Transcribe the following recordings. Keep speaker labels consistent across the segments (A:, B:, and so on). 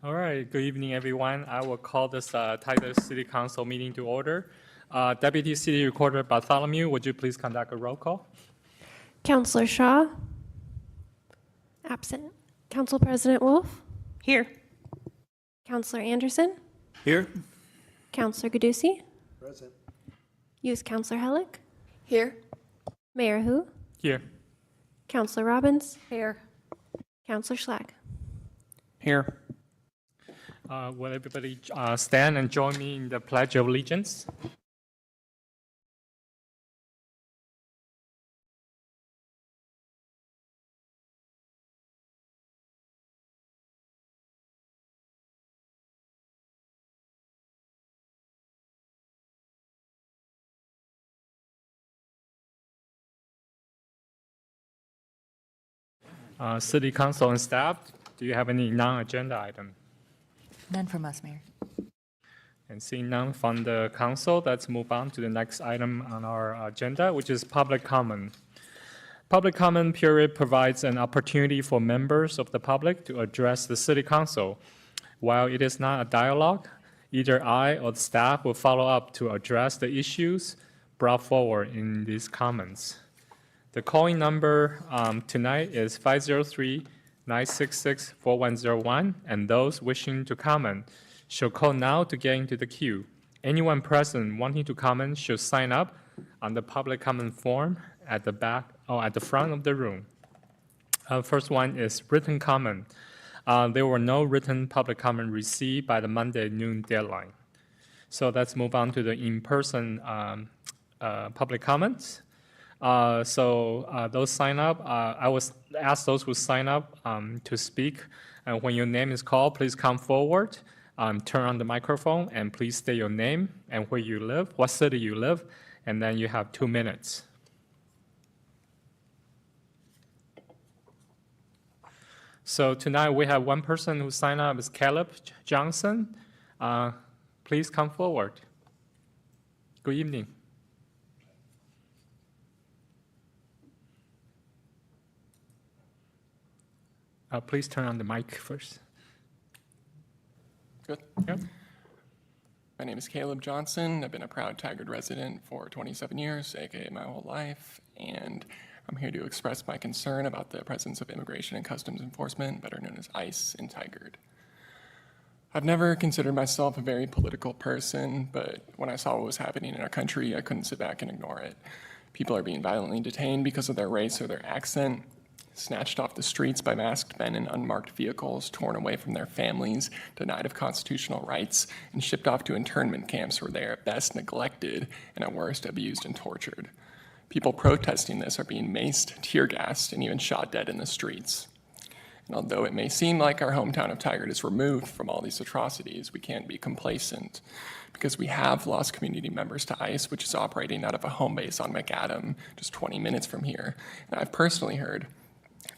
A: All right, good evening, everyone. I will call this Tigard City Council meeting to order. Deputy City Recorder Bartholomew, would you please conduct a roll call?
B: Councillor Shaw? Absent. Council President Wolf?
C: Here.
B: Councillor Anderson?
D: Here.
B: Councillor Gadusi?
D: Present.
B: Youth Councillor Hellick?
C: Here.
B: Mayor Hu?
A: Here.
B: Councillor Robbins?
C: Here.
B: Councillor Schlack?
D: Here.
A: Will everybody stand and join me in the Pledge of Allegiance? City Council and staff, do you have any non-agenda item?
C: None from us, Mayor.
A: And seeing none from the council, let's move on to the next item on our agenda, which is public comment. Public comment period provides an opportunity for members of the public to address the city council. While it is not a dialogue, either I or the staff will follow up to address the issues brought forward in these comments. The calling number tonight is 503-966-4101, and those wishing to comment should call now to get into the queue. Anyone present wanting to comment should sign up on the public comment form at the back or at the front of the room. First one is written comment. There were no written public comment received by the Monday noon deadline. So let's move on to the in-person public comments. Those sign up, I will ask those who sign up to speak. And when your name is called, please come forward, turn on the microphone, and please state your name and where you live, what city you live, and then you have 2 minutes. So tonight we have one person who signed up, is Caleb Johnson. Please come forward. Good evening. Please turn on the mic first.
E: Good.
A: Yep.
E: My name is Caleb Johnson. I've been a proud Tigard resident for 27 years, aka my whole life, and I'm here to express my concern about the presence of Immigration and Customs Enforcement, better known as ICE, in Tigard. I've never considered myself a very political person, but when I saw what was happening in our country, I couldn't sit back and ignore it. People are being violently detained because of their race or their accent, snatched off the streets by masked men in unmarked vehicles, torn away from their families, denied of constitutional rights, and shipped off to internment camps where they are at best neglected and at worst abused and tortured. People protesting this are being maced, tear gassed, and even shot dead in the streets. And although it may seem like our hometown of Tigard is removed from all these atrocities, we can't be complacent because we have lost community members to ICE, which is operating out of a home base on McAdam, just 20 minutes from here. And I've personally heard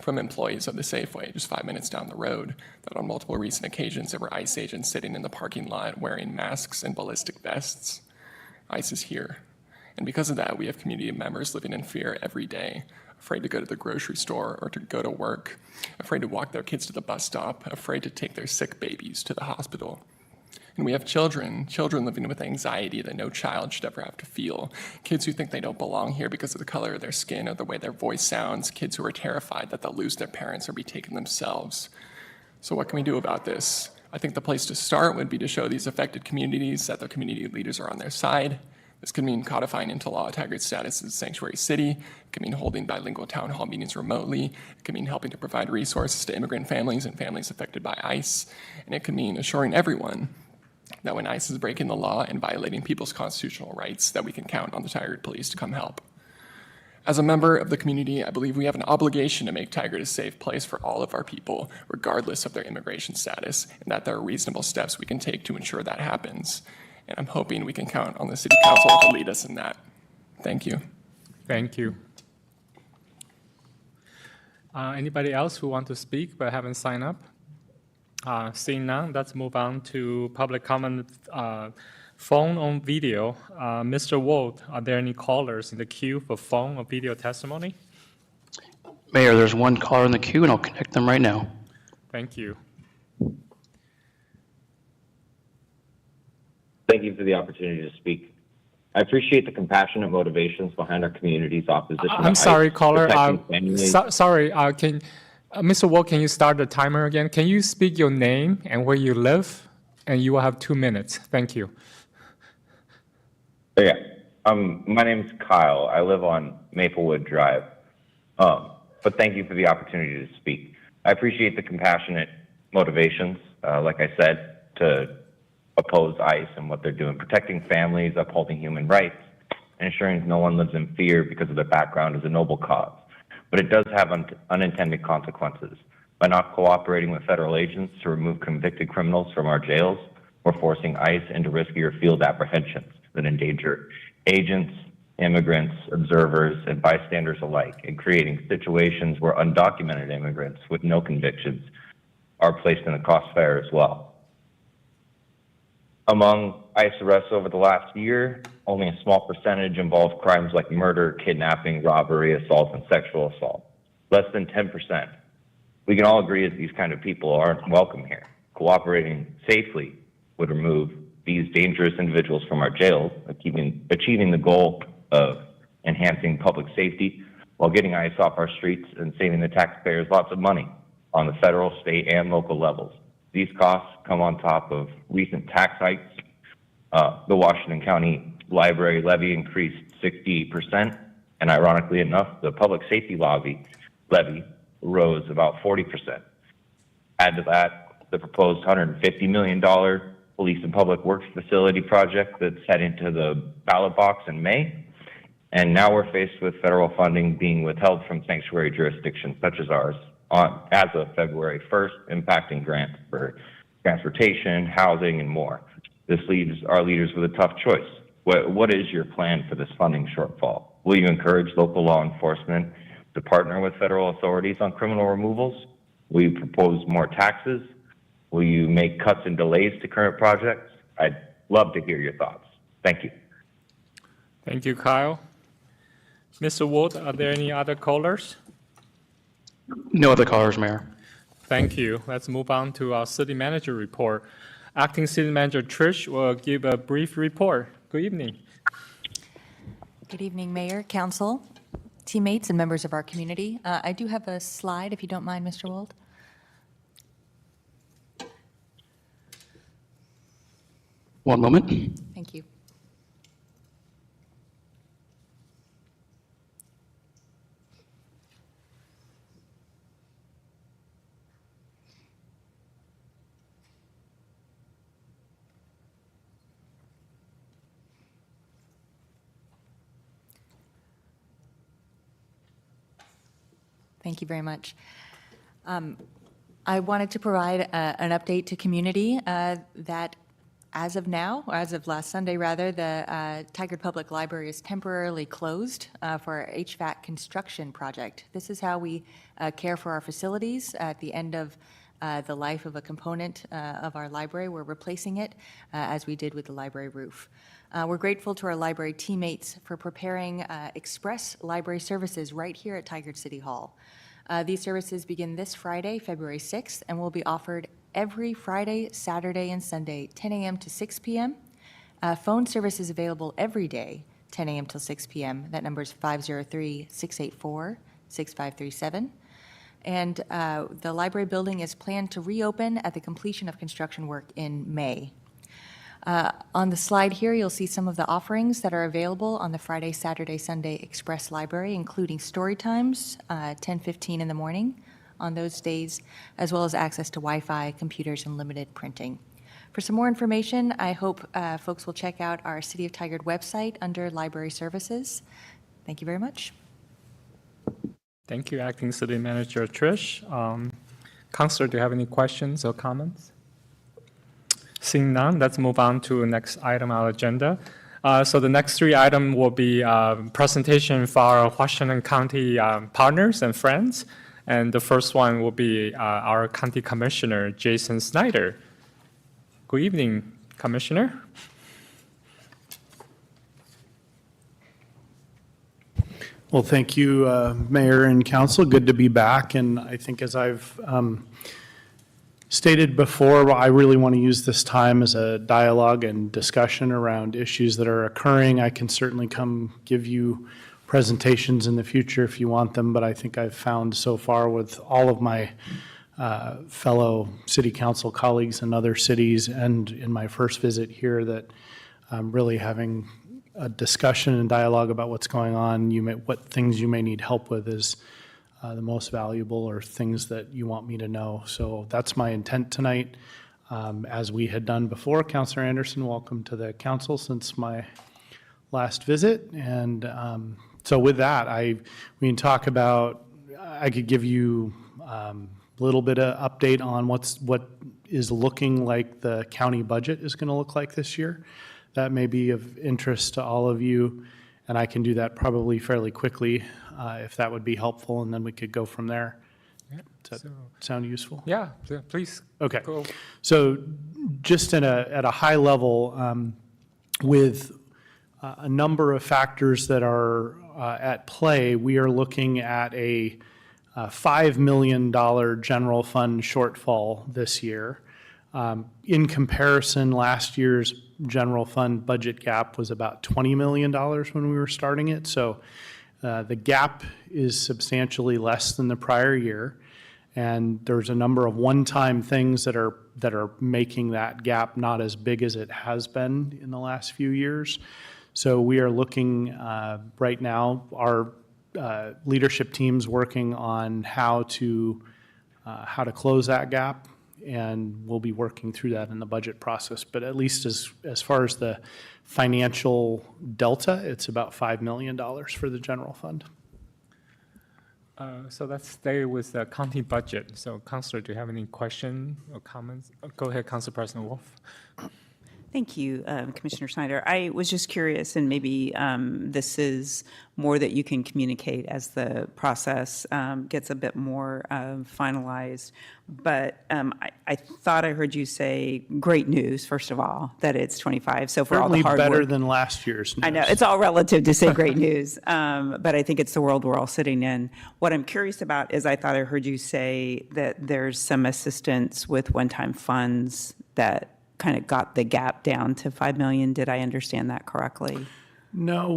E: from employees of the Safeway just 5 minutes down the road that on multiple recent occasions there were ICE agents sitting in the parking lot wearing masks and ballistic vests. ICE is here. And because of that, we have community members living in fear every day, afraid to go to the grocery store or to go to work, afraid to walk their kids to the bus stop, afraid to take their sick babies to the hospital. And we have children living with anxiety that no child should ever have to feel. Kids who think they don't belong here because of the color of their skin or the way their voice sounds. Kids who are terrified that they'll lose their parents or be taken themselves. So what can we do about this? I think the place to start would be to show these affected communities that their community leaders are on their side. This could mean codifying into law Tigard's status as a sanctuary city. It could mean holding bilingual town hall meetings remotely. It could mean helping to provide resources to immigrant families and families affected by ICE. And it could mean assuring everyone that when ICE is breaking the law and violating people's constitutional rights, that we can count on the Tigard police to come help. As a member of the community, I believe we have an obligation to make Tigard a safe place for all of our people, regardless of their immigration status, and that there are reasonable steps we can take to ensure that happens. And I'm hoping we can count on the City Council to lead us in that. Thank you.
A: Thank you. Anybody else who want to speak but haven't signed up? Seeing none, let's move on to public comment, phone on video. Mr. Wold, are there any callers in the queue for phone or video testimony?
D: Mayor, there's one caller in the queue, and I'll connect them right now.
A: Thank you.
F: Thank you for the opportunity to speak. I appreciate the compassionate motivations behind our community's opposition. to
A: I'm
F: ICE
A: sorry, caller.
F: protecting families.
A: Sorry, Mr. Wall, can you start the timer again? Can you speak your name and where you live? And you will have 2 minutes. Thank you.
F: Yeah. My name's Kyle. I live on Maplewood Drive. But thank you for the opportunity to speak. I appreciate the compassionate motivations, like I said, to oppose ICE and what they're doing, protecting families, upholding human rights, and ensuring no one lives in fear because of their background is a noble cause. But it does have unintended consequences. By not cooperating with federal agents to remove convicted criminals from our jails, we're forcing ICE into riskier field apprehensions that endanger agents, immigrants, observers, and bystanders alike, and creating situations where undocumented immigrants with no convictions are placed in the crossfire as well. Among ICE arrests over the last year, only a small percentage involve crimes like murder, kidnapping, robbery, assault, and sexual assault. Less than 10%. We can all agree that these kind of people aren't welcome here. Cooperating safely would remove these dangerous individuals from our jails, achieving the goal of enhancing public safety while getting ICE off our streets and saving the taxpayers lots of money on the federal, state, and local levels. These costs come on top of recent tax hikes. The Washington County Library levy increased 60%, and ironically enough, the public safety levy rose about 40%. Add to that the proposed $150 million police and public works facility project that's heading to the ballot box in May. And now we're faced with federal funding being withheld from sanctuary jurisdictions such as ours as of February 1st, impacting grants for transportation, housing, and more. This leaves our leaders with a tough choice. What is your plan for this funding shortfall? Will you encourage local law enforcement to partner with federal authorities on criminal removals? Will you propose more taxes? Will you make cuts and delays to current projects? I'd love to hear your thoughts. Thank you.
A: Thank you, Kyle. Mr. Wood, are there any other callers?
D: No other callers, Mayor.
A: Thank you. Let's move on to our city manager report. Acting City Manager Trish will give a brief report. Good evening.
C: Good evening, Mayor, Council, teammates, and members of our community. I do have a slide, if you don't mind, Mr. Wold.
D: One moment.
C: Thank you. Thank you very much. I wanted to provide an update to community that as of now, or as of last Sunday rather, the Tigard Public Library is temporarily closed for our HVAC construction project. This is how we care for our facilities at the end of the life of a component of our library. We're replacing it as we did with the library roof. We're grateful to our library teammates for preparing express library services right here at Tigard City Hall. These services begin this Friday, February 6th, and will be offered every Friday, Saturday, and Sunday, 10 a.m. to 6 p.m. Phone service is available every day, 10 a.m. till 6 p.m. That number is 503-684-6537. And the library building is planned to reopen at the completion of construction work in May. On the slide here, you'll see some of the offerings that are available on the Friday, Saturday, Sunday Express Library, including story times, 10:15 in the morning on those days, as well as access to Wi-Fi, computers, and limited printing. For some more information, I hope folks will check out our City of Tigard website under Library Services. Thank you very much.
A: Thank you, Acting City Manager Trish. Councilor, do you have any questions or comments? Seeing none, let's move on to the next item on our agenda. So the next three items will be presentation for our Washington County partners and friends. And the first one will be our County Commissioner, Jason Snyder. Good evening, Commissioner.
G: Well, thank you, Mayor and Council. Good to be back. And I think as I've stated before, I really want to use this time as a dialogue and discussion around issues that are occurring. I can certainly come give you presentations in the future if you want them, but I think I've found so far with all of my fellow city council colleagues in other cities and in my first visit here that really having a discussion and dialogue about what's going on, what things you may need help with is the most valuable, or things that you want me to know. So that's my intent tonight. As we had done before, Councilor Anderson, welcome to the council since my last visit. And so with that, we can talk about, I could give you a little bit of update on what is looking like the county budget is going to look like this year. That may be of interest to all of you, and I can do that probably fairly quickly if that would be helpful, and then we could go from there. Does that sound useful?
A: Yeah, please.
G: Okay.
A: Go.
G: So just at a high level, with a number of factors that are at play, we are looking at a $5 million general fund shortfall this year. In comparison, last year's general fund budget gap was about $20 million when we were starting it. So the gap is substantially less than the prior year. And there's a number of one-time things that are making that gap not as big as it has been in the last few years. So we are looking right now, our leadership team's working on how to close that gap, and we'll be working through that in the budget process. But at least as far as the financial delta, it's about $5 million for the general fund.
A: So let's stay with the county budget. So Councilor, do you have any questions or comments? Go ahead, Council President Wolf.
H: Thank you, Commissioner Snyder. I was just curious, and maybe this is more that you can communicate as the process gets a bit more finalized. But I thought I heard you say great news, first of all, that it's 25. So for all the
G: Certainly
H: hard
G: better
H: work.
G: than last year's news.
H: I know, it's all relative to say great news, but I think it's the world we're all sitting in. What I'm curious about is I thought I heard you say that there's some assistance with one-time funds that kind of got the gap down to 5 million. Did I understand that correctly?
G: No,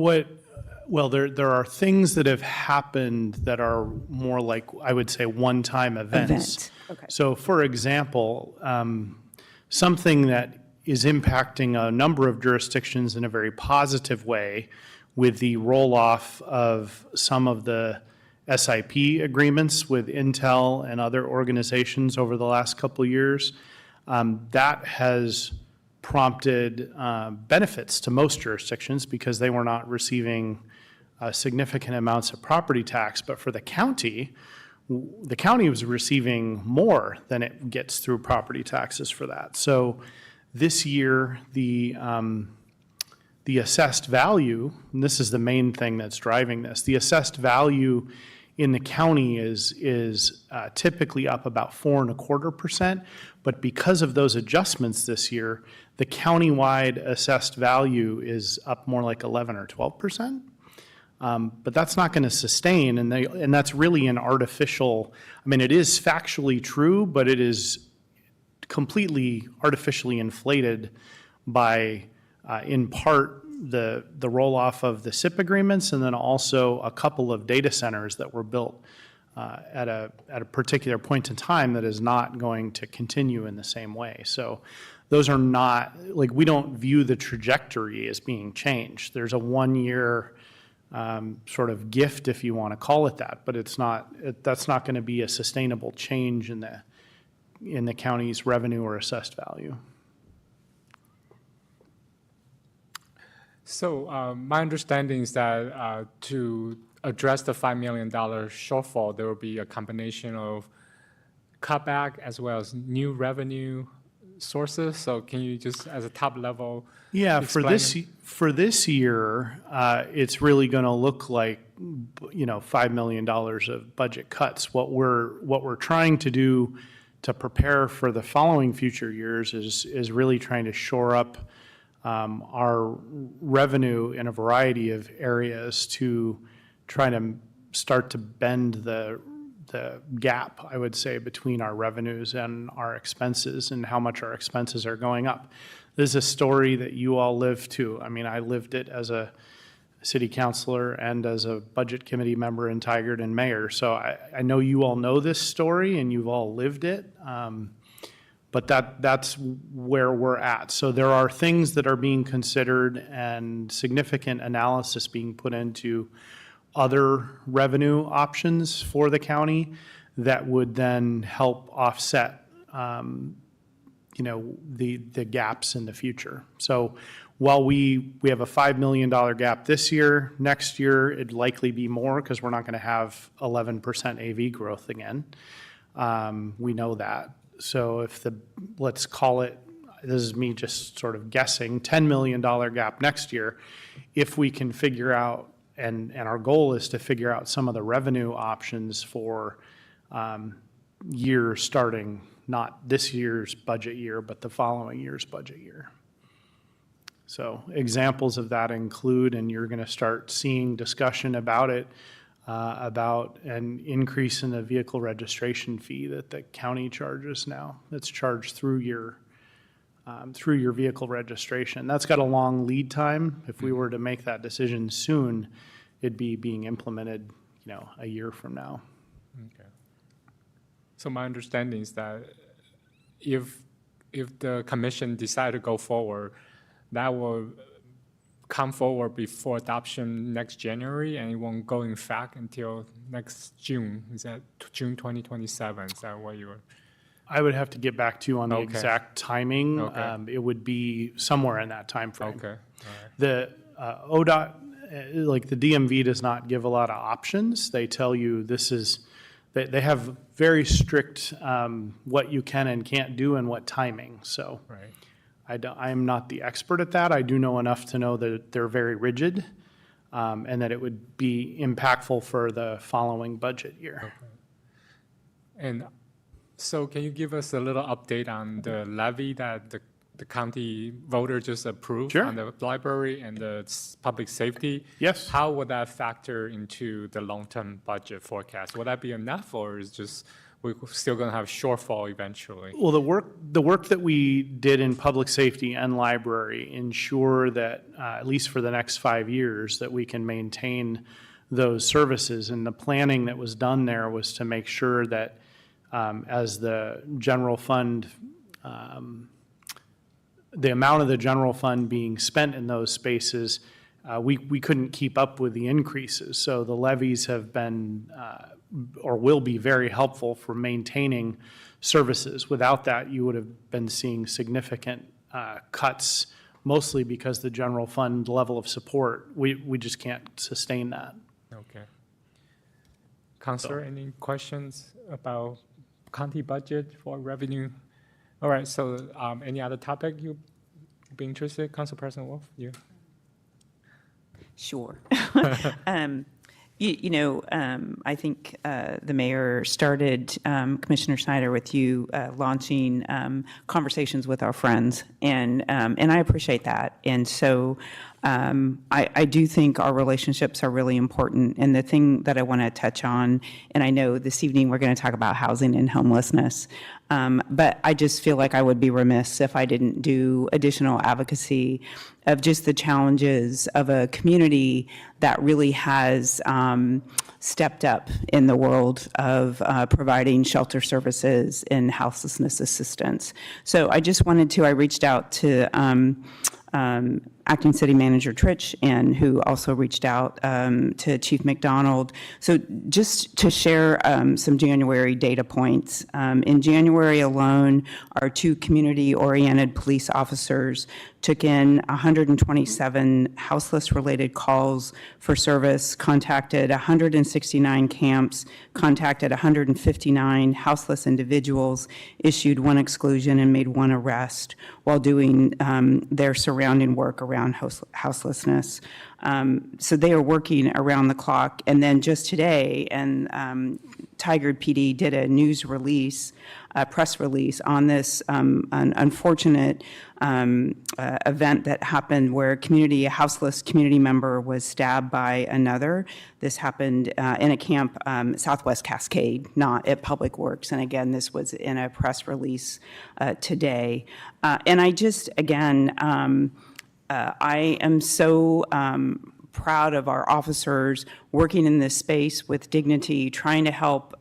G: well, there are things that have happened that are more like, I would say, one-time events.
H: Okay.
G: So, for example, something that is impacting a number of jurisdictions in a very positive way with the roll-off of some of the SIP agreements with Intel and other organizations over the last couple of years, that has prompted benefits to most jurisdictions because they were not receiving significant amounts of property tax. But for the county was receiving more than it gets through property taxes for that. So this year, the assessed value, and this is the main thing that's driving this, the assessed value in the county is typically up about 4.25%, but because of those adjustments this year, the countywide assessed value is up more like 11 or 12%. But that's not going to sustain, and that's really an artificial. I mean, it is factually true, but it is completely artificially inflated by, in part, the roll-off of the SIP agreements, and then also a couple of data centers that were built at a particular point in time that is not going to continue in the same way. So those are not, like, we don't view the trajectory as being changed. There's a one-year sort of gift, if you want to call it that, but it's not. That's not going to be a sustainable change in the county's revenue or assessed value.
A: So my understanding is that to address the $5 million shortfall, there will be a combination of cutback as well as new revenue sources. So can you just, as a top level,
G: Yeah,
A: explain
G: for this year, it's really going to look like, $5 million of budget cuts. What we're trying to do to prepare for the following future years is really trying to shore up our revenue in a variety of areas to try to start to bend the gap, I would say, between our revenues and our expenses and how much our expenses are going up. This is a story that you all live too. I mean, I lived it as a city councilor and as a budget committee member in Tigard and mayor. So I know you all know this story and you've all lived it. But that's where we're at. So there are things that are being considered and significant analysis being put into other revenue options for the county that would then help offset, the gaps in the future. So while we have a $5 million gap this year, next year it'd likely be more because we're not going to have 11% AV growth again. We know that. So if let's call it, this is me just sort of guessing, $10 million gap next year, if we can figure out, and our goal is to figure out some of the revenue options for years starting, not this year's budget year, but the following year's budget year. So examples of that include, and you're going to start seeing discussion about it, about an increase in the vehicle registration fee that the county charges now. That's charged through your vehicle registration. That's got a long lead time. If we were to make that decision soon, it'd be being implemented, a year from now.
A: Okay. So my understanding is that if the commission decide to go forward, that will come forward before adoption next January, and it won't go in effect until next June. Is that June 2027? Is that what you were?
G: I would have to get back to you on the
A: Okay.
G: exact timing.
A: Okay.
G: It would be somewhere in that timeframe.
A: Okay. All right.
G: The ODOT, like the DMV does not give a lot of options. They tell you they have very strict what you can and can't do and what timing. So
A: Right.
G: I am not the expert at that. I do know enough to know that they're very rigid and that it would be impactful for the following budget year.
A: And so can you give us a little update on the levy that the county voter just approved
G: Sure.
A: on the library and the public safety?
G: Yes.
A: How would that factor into the long-term budget forecast? Would that be enough, or is just we're still going to have shortfall eventually?
G: Well, the work that we did in public safety and library ensure that, at least for the next 5 years, that we can maintain those services. And the planning that was done there was to make sure that as the general fund, the amount of the general fund being spent in those spaces, we couldn't keep up with the increases. So the levies have been or will be very helpful for maintaining services. Without that, you would have been seeing significant cuts, mostly because the general fund level of support, we just can't sustain that.
A: Okay. Counselor, any questions about county budget for revenue? All right, so any other topic you'd be interested? Council President Wolf, you?
H: Sure. I think the mayor started, Commissioner Snyder, with you launching conversations with our friends, and I appreciate that. And so I do think our relationships are really important. And the thing that I want to touch on, and I know this evening we're going to talk about housing and homelessness, but I just feel like I would be remiss if I didn't do additional advocacy of just the challenges of a community that really has stepped up in the world of providing shelter services and houselessness assistance. So I reached out to Acting City Manager Trich, and who also reached out to Chief McDonald. So just to share some January data points. In January alone, our 2 community-oriented police officers took in 127 houseless-related calls for service, contacted 169 camps, contacted 159 houseless individuals, issued 1 exclusion, and made 1 arrest while doing their surrounding work around houselessness. So they are working around the clock. And then just today, and Tigard PD did a news release, a press release on this an unfortunate event that happened where a houseless community member was stabbed by another. This happened in a camp, Southwest Cascade, not at Public Works. And again, this was in a press release today. And I just, again, I am so proud of our officers working in this space with dignity, trying to help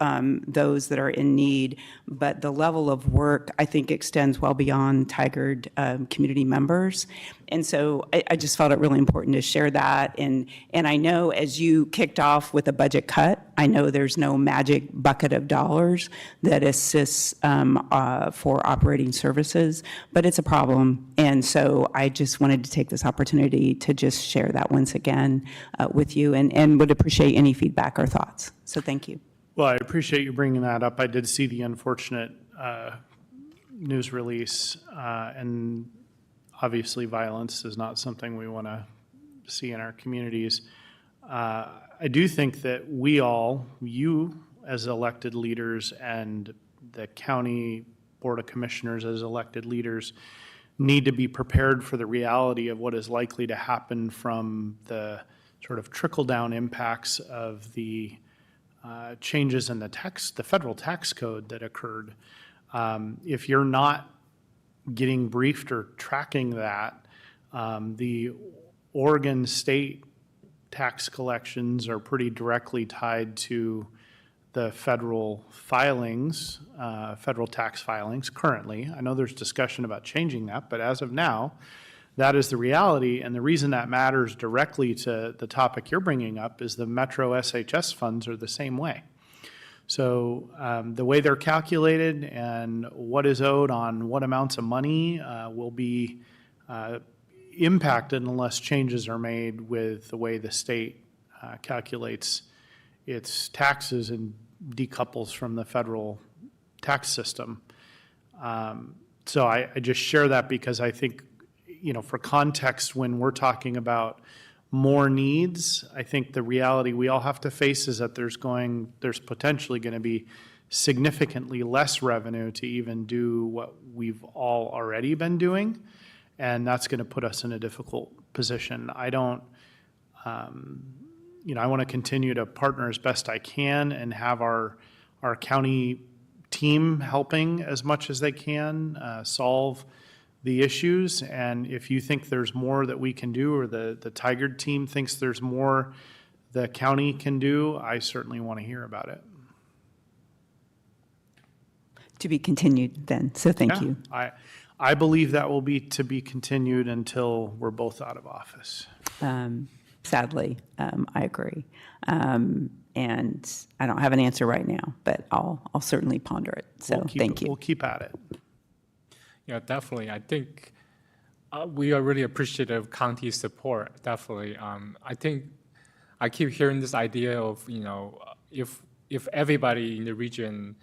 H: those that are in need. But the level of work, I think, extends well beyond Tigard community members. And so I just felt it really important to share that. And I know as you kicked off with a budget cut, I know there's no magic bucket of dollars that assists for operating services, but it's a problem. And so I just wanted to take this opportunity to just share that once again with you and would appreciate any feedback or thoughts. So thank you.
G: Well, I appreciate you bringing that up. I did see the unfortunate news release, and obviously violence is not something we want to see in our communities. I do think that we all, you as elected leaders and the county board of commissioners as elected leaders, need to be prepared for the reality of what is likely to happen from the sort of trickle-down impacts of the changes in the federal tax code that occurred. If you're not getting briefed or tracking that, the Oregon state tax collections are pretty directly tied to the federal filings, federal tax filings currently. I know there's discussion about changing that, but as of now, that is the reality. And the reason that matters directly to the topic you're bringing up is the Metro SHS funds are the same way. So the way they're calculated and what is owed on what amounts of money will be impacted unless changes are made with the way the state calculates its taxes and decouples from the federal tax system. So I just share that because I think, for context, when we're talking about more needs, I think the reality we all have to face is that there's potentially going to be significantly less revenue to even do what we've all already been doing, and that's going to put us in a difficult position. I want to continue to partner as best I can and have our county team helping as much as they can solve the issues. And if you think there's more that we can do, or the Tigard team thinks there's more the county can do, I certainly want to hear about it.
H: To be continued then, so thank
G: Yeah,
H: you.
G: I believe that will be to be continued until we're both out of office.
H: Sadly, I agree. And I don't have an answer right now, but I'll certainly ponder it. So thank you.
G: We'll keep at it.
A: Yeah, definitely. I think we are really appreciative of county support, definitely. I think I keep hearing this idea of, if everybody in the region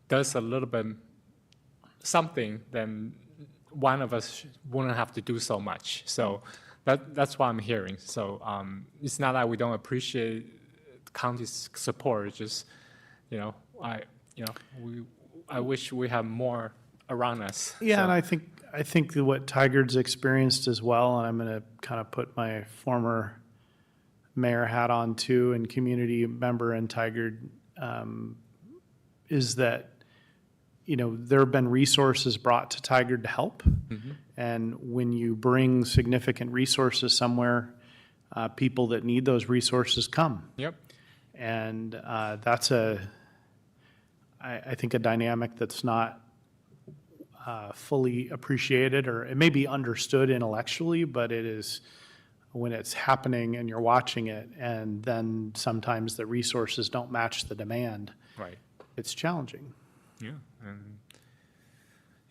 A: does a little bit something, then one of us wouldn't have to do so much. So that's what I'm hearing. So it's not that we don't appreciate county's support. It's just, I wish we have more around us.
G: Yeah,
A: So,
G: and I think that what Tigard's experienced as well, and I'm going to kind of put my former mayor hat on too, and community member in Tigard, is that there have been resources brought to Tigard to help, and when you bring significant resources somewhere, people that need those resources come.
A: Yep.
G: And that's I think a dynamic that's not fully appreciated, or it may be understood intellectually, but it is when it's happening and you're watching it, and then sometimes the resources don't match the demand.
A: Right.
G: It's challenging.
A: Yeah. And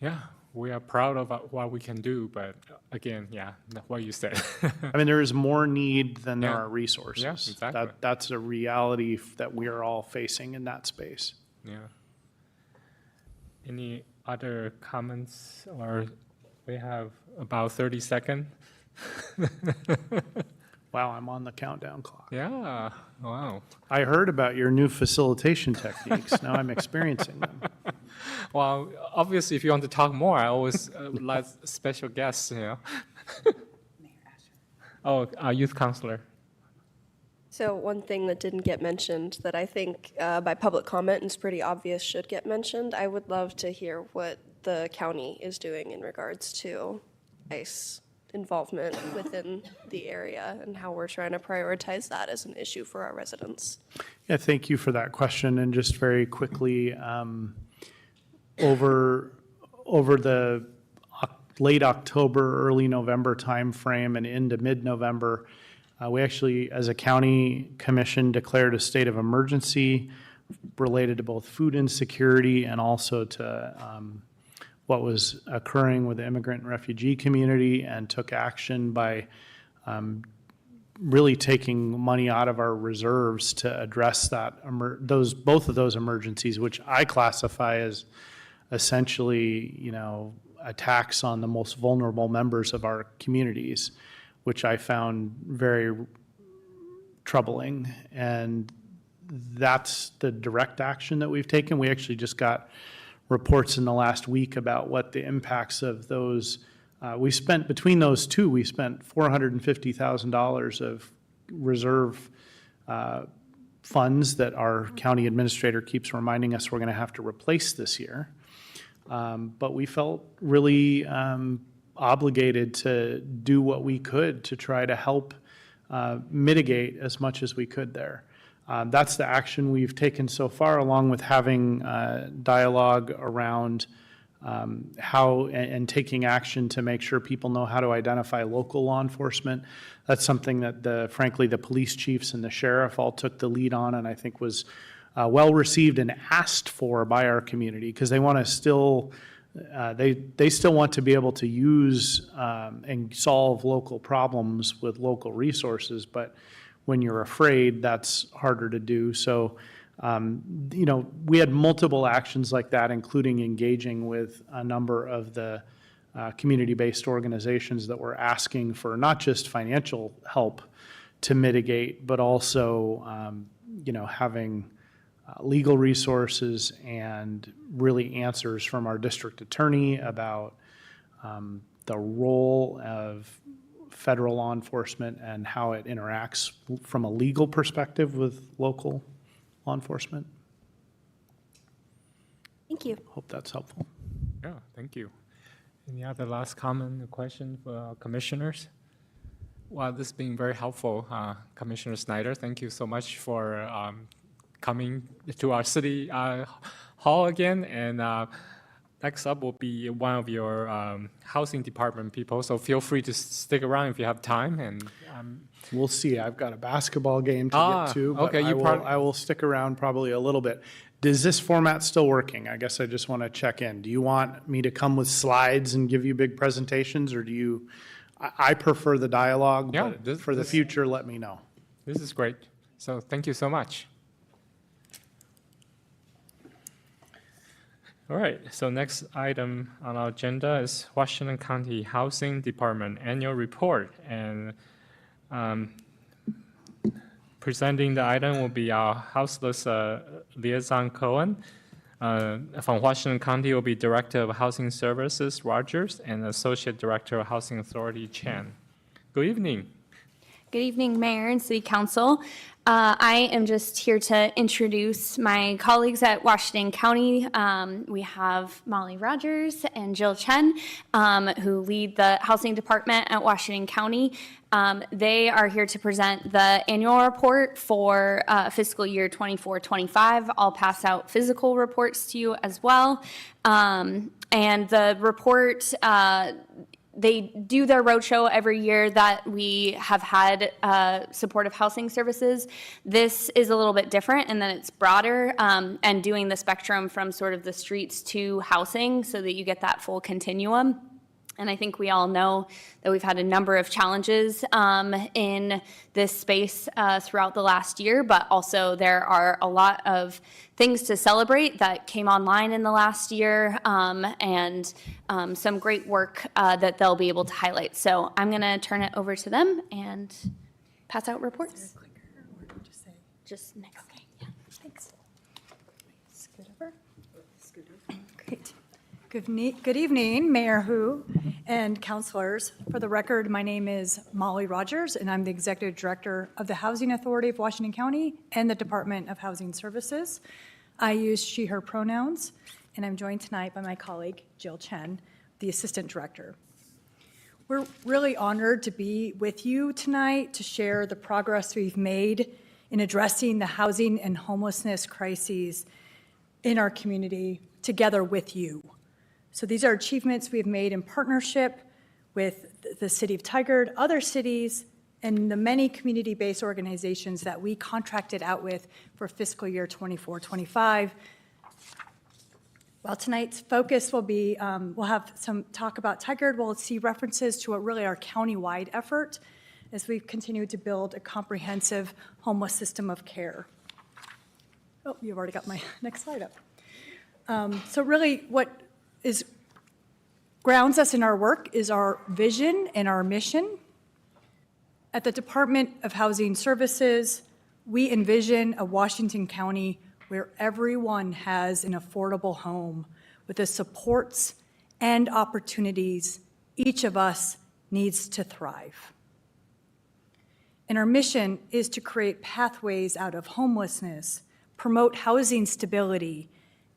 A: yeah, we are proud of what we can do, but again, yeah, what you said.
G: I mean, there is more need than there
A: Yeah.
G: are resources.
A: Yeah, exactly.
G: That's a reality that we are all facing in that space.
A: Yeah. Any other comments, or we have about 30 seconds
G: Wow, I'm on the countdown clock.
A: Yeah, wow.
G: I heard about your new facilitation techniques. Now I'm experiencing them.
A: Well, obviously, if you want to talk more, I always like special guests, you know. Oh, youth counselor.
I: So one thing that didn't get mentioned that I think by public comment and is pretty obvious should get mentioned, I would love to hear what the county is doing in regards to ICE involvement within the area and how we're trying to prioritize that as an issue for our residents.
G: Yeah, thank you for that question. And just very quickly, over the late October, early November timeframe and into mid-November, we actually, as a county commission, declared a state of emergency related to both food insecurity and also to what was occurring with the immigrant and refugee community, and took action by really taking money out of our reserves to address that both of those emergencies, which I classify as essentially, attacks on the most vulnerable members of our communities, which I found very troubling. And that's the direct action that we've taken. We actually just got reports in the last week about what the impacts of those, we spent $450,000 of reserve funds that our county administrator keeps reminding us we're going to have to replace this year. But we felt really obligated to do what we could to try to help mitigate as much as we could there. That's the action we've taken so far, along with having dialogue around how and taking action to make sure people know how to identify local law enforcement. That's something that frankly the police chiefs and the sheriff all took the lead on, and I think was well received and asked for by our community, because they want to still they still want to be able to use and solve local problems with local resources, but when you're afraid, that's harder to do. So, we had multiple actions like that, including engaging with a number of the community-based organizations that were asking for not just financial help to mitigate, but also, having legal resources and really answers from our district attorney about the role of federal law enforcement and how it interacts from a legal perspective with local law enforcement.
B: Thank you.
G: Hope that's helpful.
A: Yeah, thank you. Any other last comment or question for our commissioners? Well, this has been very helpful, Commissioner Snyder. Thank you so much for coming to our city hall again. And next up will be one of your housing department people. So feel free to stick around if you have time. And
G: We'll see. I've got a basketball game to get to, but
A: okay,
G: I will stick around probably a little bit. Is this format still working? I guess I just want to check in. Do you want me to come with slides and give you big presentations, or do you? I prefer the dialogue,
A: Yeah,
G: but for the future, let me know.
A: this is great. So thank you so much. All right, so next item on our agenda is Washington County Housing Department Annual Report. And presenting the item will be our houseless liaison Cohen. From Washington County will be Director of Housing Services Rogers and Associate Director of Housing Authority Chan. Good evening.
J: Good evening, Mayor and City Council. I am just here to introduce my colleagues at Washington County. We have Molly Rogers and Jill Chen, who lead the Housing Department at Washington County. They are here to present the annual report for fiscal year 24-25. I'll pass out physical reports to you as well. And the report, they do their roadshow every year that we have had supportive housing services. This is a little bit different in that it's broader and doing the spectrum from sort of the streets to housing so that you get that full continuum. And I think we all know that we've had a number of challenges in this space throughout the last year, but also there are a lot of things to celebrate that came online in the last year, and some great work that they'll be able to highlight. So I'm going to turn it over to them and pass out reports. Just next. Okay, yeah.
K: Thanks. Scoot over. Great. Good evening, Mayor Hu and councilors. For the record, my name is Molly Rogers, and I'm the Executive Director of the Housing Authority of Washington County and the Department of Housing Services. I use she, her pronouns, and I'm joined tonight by my colleague, Jill Chen, the Assistant Director. We're really honored to be with you tonight to share the progress we've made in addressing the housing and homelessness crises in our community together with you. So these are achievements we've made in partnership with the City of Tigard, other cities, and the many community-based organizations that we contracted out with for fiscal year 24-25. Well, tonight's focus will be, we'll have some talk about Tigard. We'll see references to our county-wide effort as we continue to build a comprehensive homeless system of care. Oh, you've already got my next slide up. So really what grounds us in our work is our vision and our mission. At the Department of Housing Services, we envision a Washington County where everyone has an affordable home with the supports and opportunities each of us needs to thrive. And our mission is to create pathways out of homelessness, promote housing stability,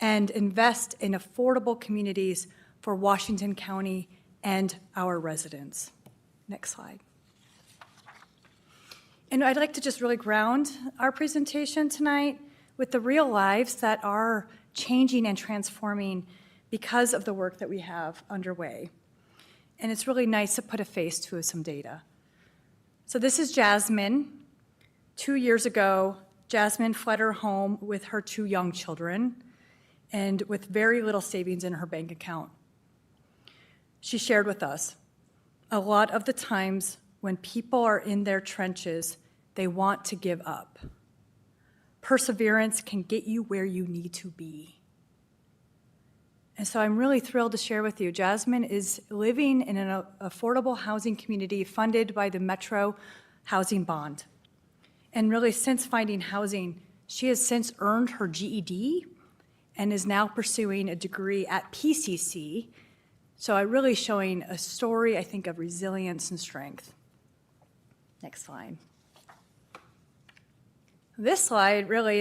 K: and invest in affordable communities for Washington County and our residents. Next slide. And I'd like to just really ground our presentation tonight with the real lives that are changing and transforming because of the work that we have underway. And it's really nice to put a face to some data. So this is Jasmine. 2 years ago, Jasmine fled her home with her 2 young children and with very little savings in her bank account. She shared with us, a lot of the times when people are in their trenches, they want to give up. Perseverance can get you where you need to be. And so I'm really thrilled to share with you, Jasmine is living in an affordable housing community funded by the Metro Housing Bond. And really, since finding housing, she has since earned her GED and is now pursuing a degree at PCC. So I'm really showing a story, I think, of resilience and strength. Next slide. This slide really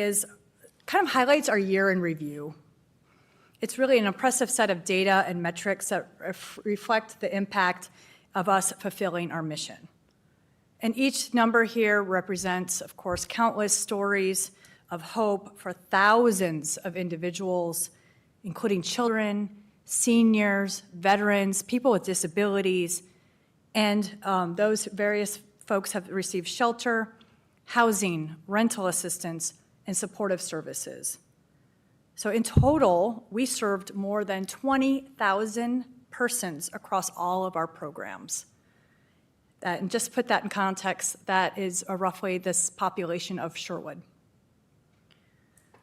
K: kind of highlights our year in review. It's really an impressive set of data and metrics that reflect the impact of us fulfilling our mission. And each number here represents, of course, countless stories of hope for thousands of individuals, including children, seniors, veterans, people with disabilities, and those various folks have received shelter, housing, rental assistance, and supportive services. So in total, we served more than 20,000 persons across all of our programs. And just to put that in context, that is roughly this population of Sherwood.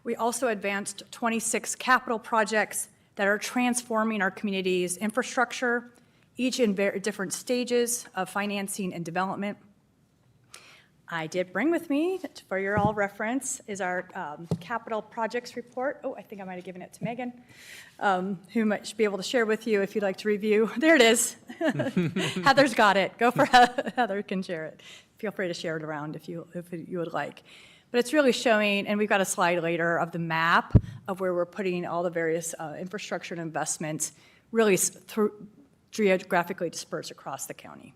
K: We also advanced 26 capital projects that are transforming our community's infrastructure, each in very different stages of financing and development. I did bring with me, for your all reference, is our capital projects report. Oh, I think I might have given it to Megan, who should be able to share with you if you'd like to review. There it is. Heather's got it. Go for Heather can share it. Feel free to share it around if you would like. But it's really showing, and we've got a slide later of the map of where we're putting all the various infrastructure and investments really geographically dispersed across the county.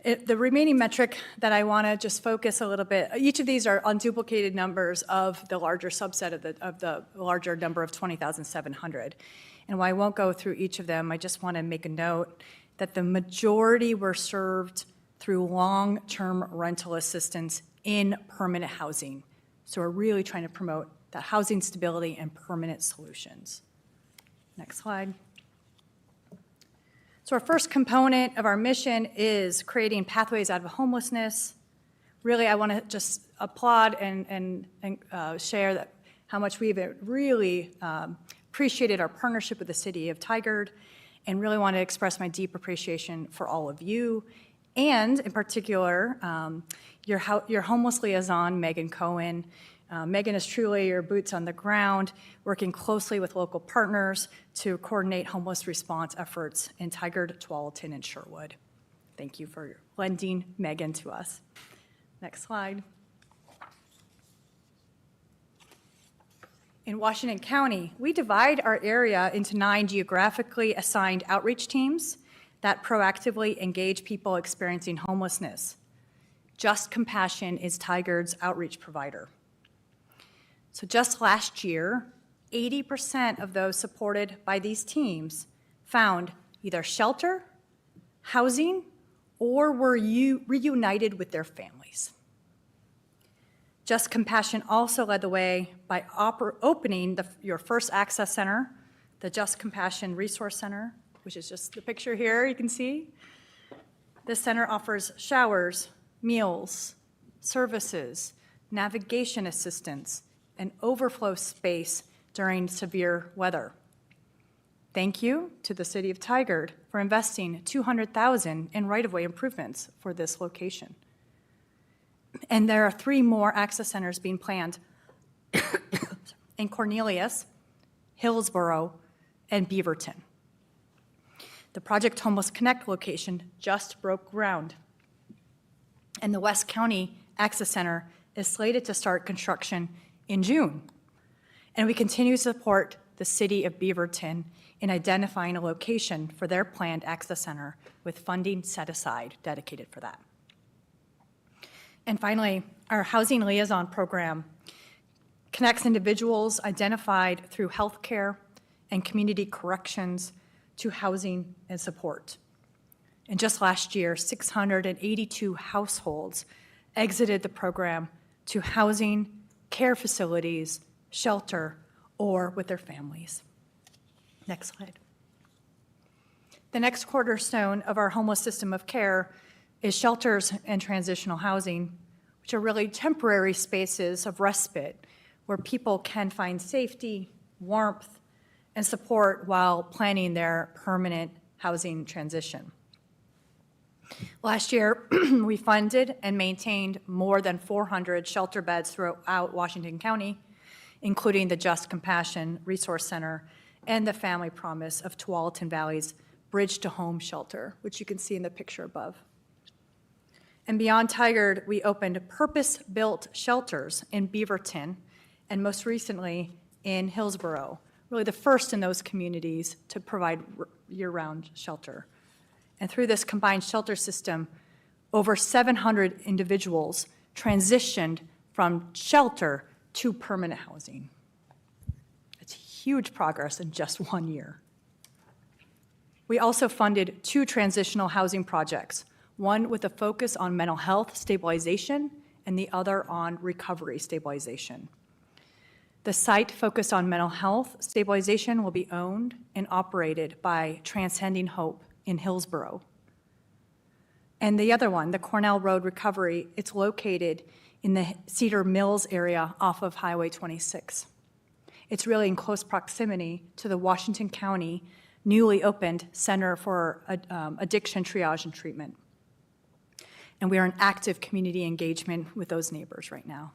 K: The remaining metric that I want to just focus a little bit, each of these are unduplicated numbers of the larger subset of the larger number of 20,700. And while I won't go through each of them, I just want to make a note that the majority were served through long-term rental assistance in permanent housing. So we're really trying to promote that housing stability and permanent solutions. Next slide. So our first component of our mission is creating pathways out of homelessness. Really, I want to just applaud and share that how much we've really appreciated our partnership with the city of Tigard, and really want to express my deep appreciation for all of you, and in particular, your homeless liaison, Megan Cohen. Megan is truly your boots on the ground, working closely with local partners to coordinate homeless response efforts in Tigard, Tualatin, and Sherwood. Thank you for lending Megan to us. Next slide. In Washington County, we divide our area into 9 geographically assigned outreach teams that proactively engage people experiencing homelessness. Just Compassion is Tigard's outreach provider. So just last year, 80% of those supported by these teams found either shelter, housing, or were reunited with their families. Just Compassion also led the way by opening your first access center, the Just Compassion Resource Center, which is just the picture here you can see. This center offers showers, meals, services, navigation assistance, and overflow space during severe weather. Thank you to the City of Tigard for investing $200,000 in right-of-way improvements for this location. And there are 3 more access centers being planned in Cornelius, Hillsborough, and Beaverton. The Project Homeless Connect location just broke ground, and the West County Access Center is slated to start construction in June. And we continue to support the City of Beaverton in identifying a location for their planned access center with funding set aside dedicated for that. And finally, our Housing Liaison Program connects individuals identified through healthcare and community corrections to housing and support. And just last year, 682 households exited the program to housing, care facilities, shelter, or with their families. Next slide. The next cornerstone of our homeless system of care is shelters and transitional housing, which are really temporary spaces of respite where people can find safety, warmth, and support while planning their permanent housing transition. Last year, we funded and maintained more than 400 shelter beds throughout Washington County, including the Just Compassion Resource Center and the Family Promise of Tualatin Valley's Bridge to Home shelter, which you can see in the picture above. And beyond Tigard, we opened purpose-built shelters in Beaverton and most recently in Hillsborough, really the first in those communities to provide year-round shelter. And through this combined shelter system, over 700 individuals transitioned from shelter to permanent housing. It's huge progress in just 1 year. We also funded 2 transitional housing projects, one with a focus on mental health stabilization and the other on recovery stabilization. The site focused on mental health stabilization will be owned and operated by Transcending Hope in Hillsborough. And the other one, the Cornell Road Recovery, it's located in the Cedar Mills area off of Highway 26. It's really in close proximity to the Washington County newly opened Center for Addiction Triage and Treatment. And we are in active community engagement with those neighbors right now.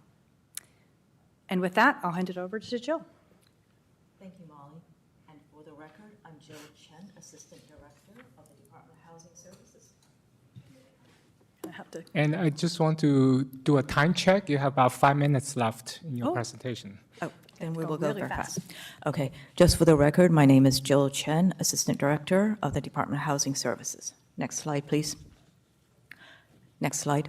K: And with that, I'll hand it over to Jill.
L: Thank you, Molly. And for the record, I'm Jill Chen, Assistant Director of the Department of Housing Services.
K: I have to.
A: And I just want to do a time check. You have about 5 minutes left in your
L: Oh.
A: presentation.
L: Oh, then we
K: Go
L: will go
K: really
L: very
K: fast.
L: fast. Okay, just for the record, my name is Jill Chen, Assistant Director of the Department of Housing Services. Next slide, please. Next slide.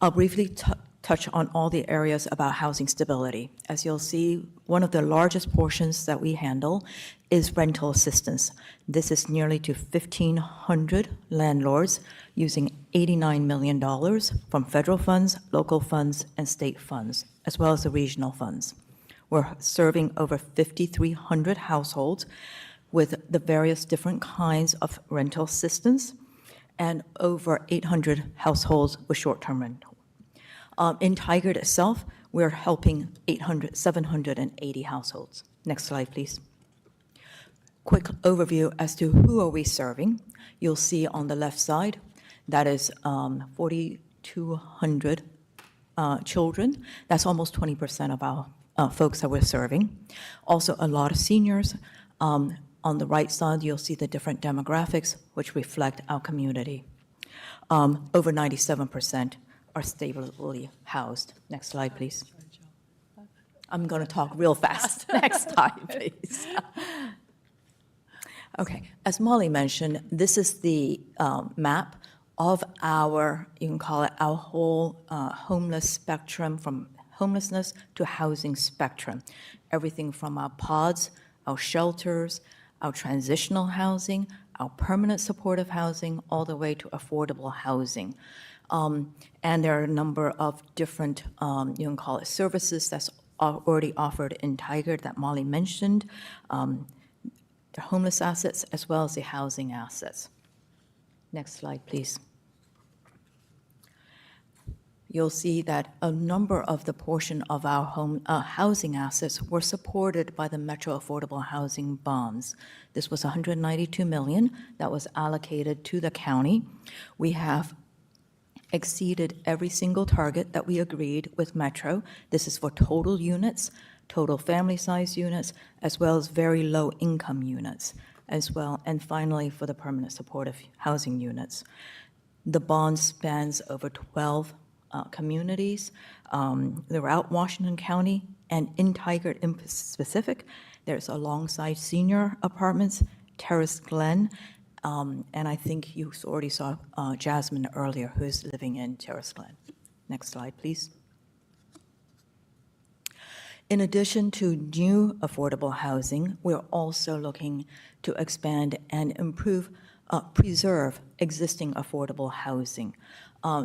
L: I'll briefly touch on all the areas about housing stability. As you'll see, one of the largest portions that we handle is rental assistance. This is nearly to 1,500 landlords using $89 million from federal funds, local funds, and state funds, as well as the regional funds. We're serving over 5,300 households with the various different kinds of rental assistance and over 800 households with short-term rental. In Tigard itself, we're helping 780 households. Next slide, please. Quick overview as to who are we serving. You'll see on the left side, that is 4,200 children. That's almost 20% of our folks that we're serving. Also, a lot of seniors. On the right side, you'll see the different demographics, which reflect our community. Over 97% are stably housed. Next slide, please. I'm going to talk real fast. Next slide, please. Okay, as Molly mentioned, this is the map of our, you can call it our whole homeless spectrum, from homelessness to housing spectrum. Everything from our pods, our shelters, our transitional housing, our permanent supportive housing, all the way to affordable housing. And there are a number of different, you can call it services that's already offered in Tigard that Molly mentioned. The homeless assets as well as the housing assets. Next slide, please. You'll see that a number of the portion of our housing assets were supported by the Metro Affordable Housing Bonds. This was $192 million that was allocated to the county. We have exceeded every single target that we agreed with Metro. This is for total units, total family size units, as well as very low income units as well, and finally for the permanent supportive housing units. The bond spans over 12 communities throughout Washington County, and in Tigard in specific, there's alongside senior apartments, Terrace Glen, and I think you already saw Jasmine earlier, who's living in Terrace Glen. Next slide, please. In addition to new affordable housing, we're also looking to expand and improve, preserve existing affordable housing.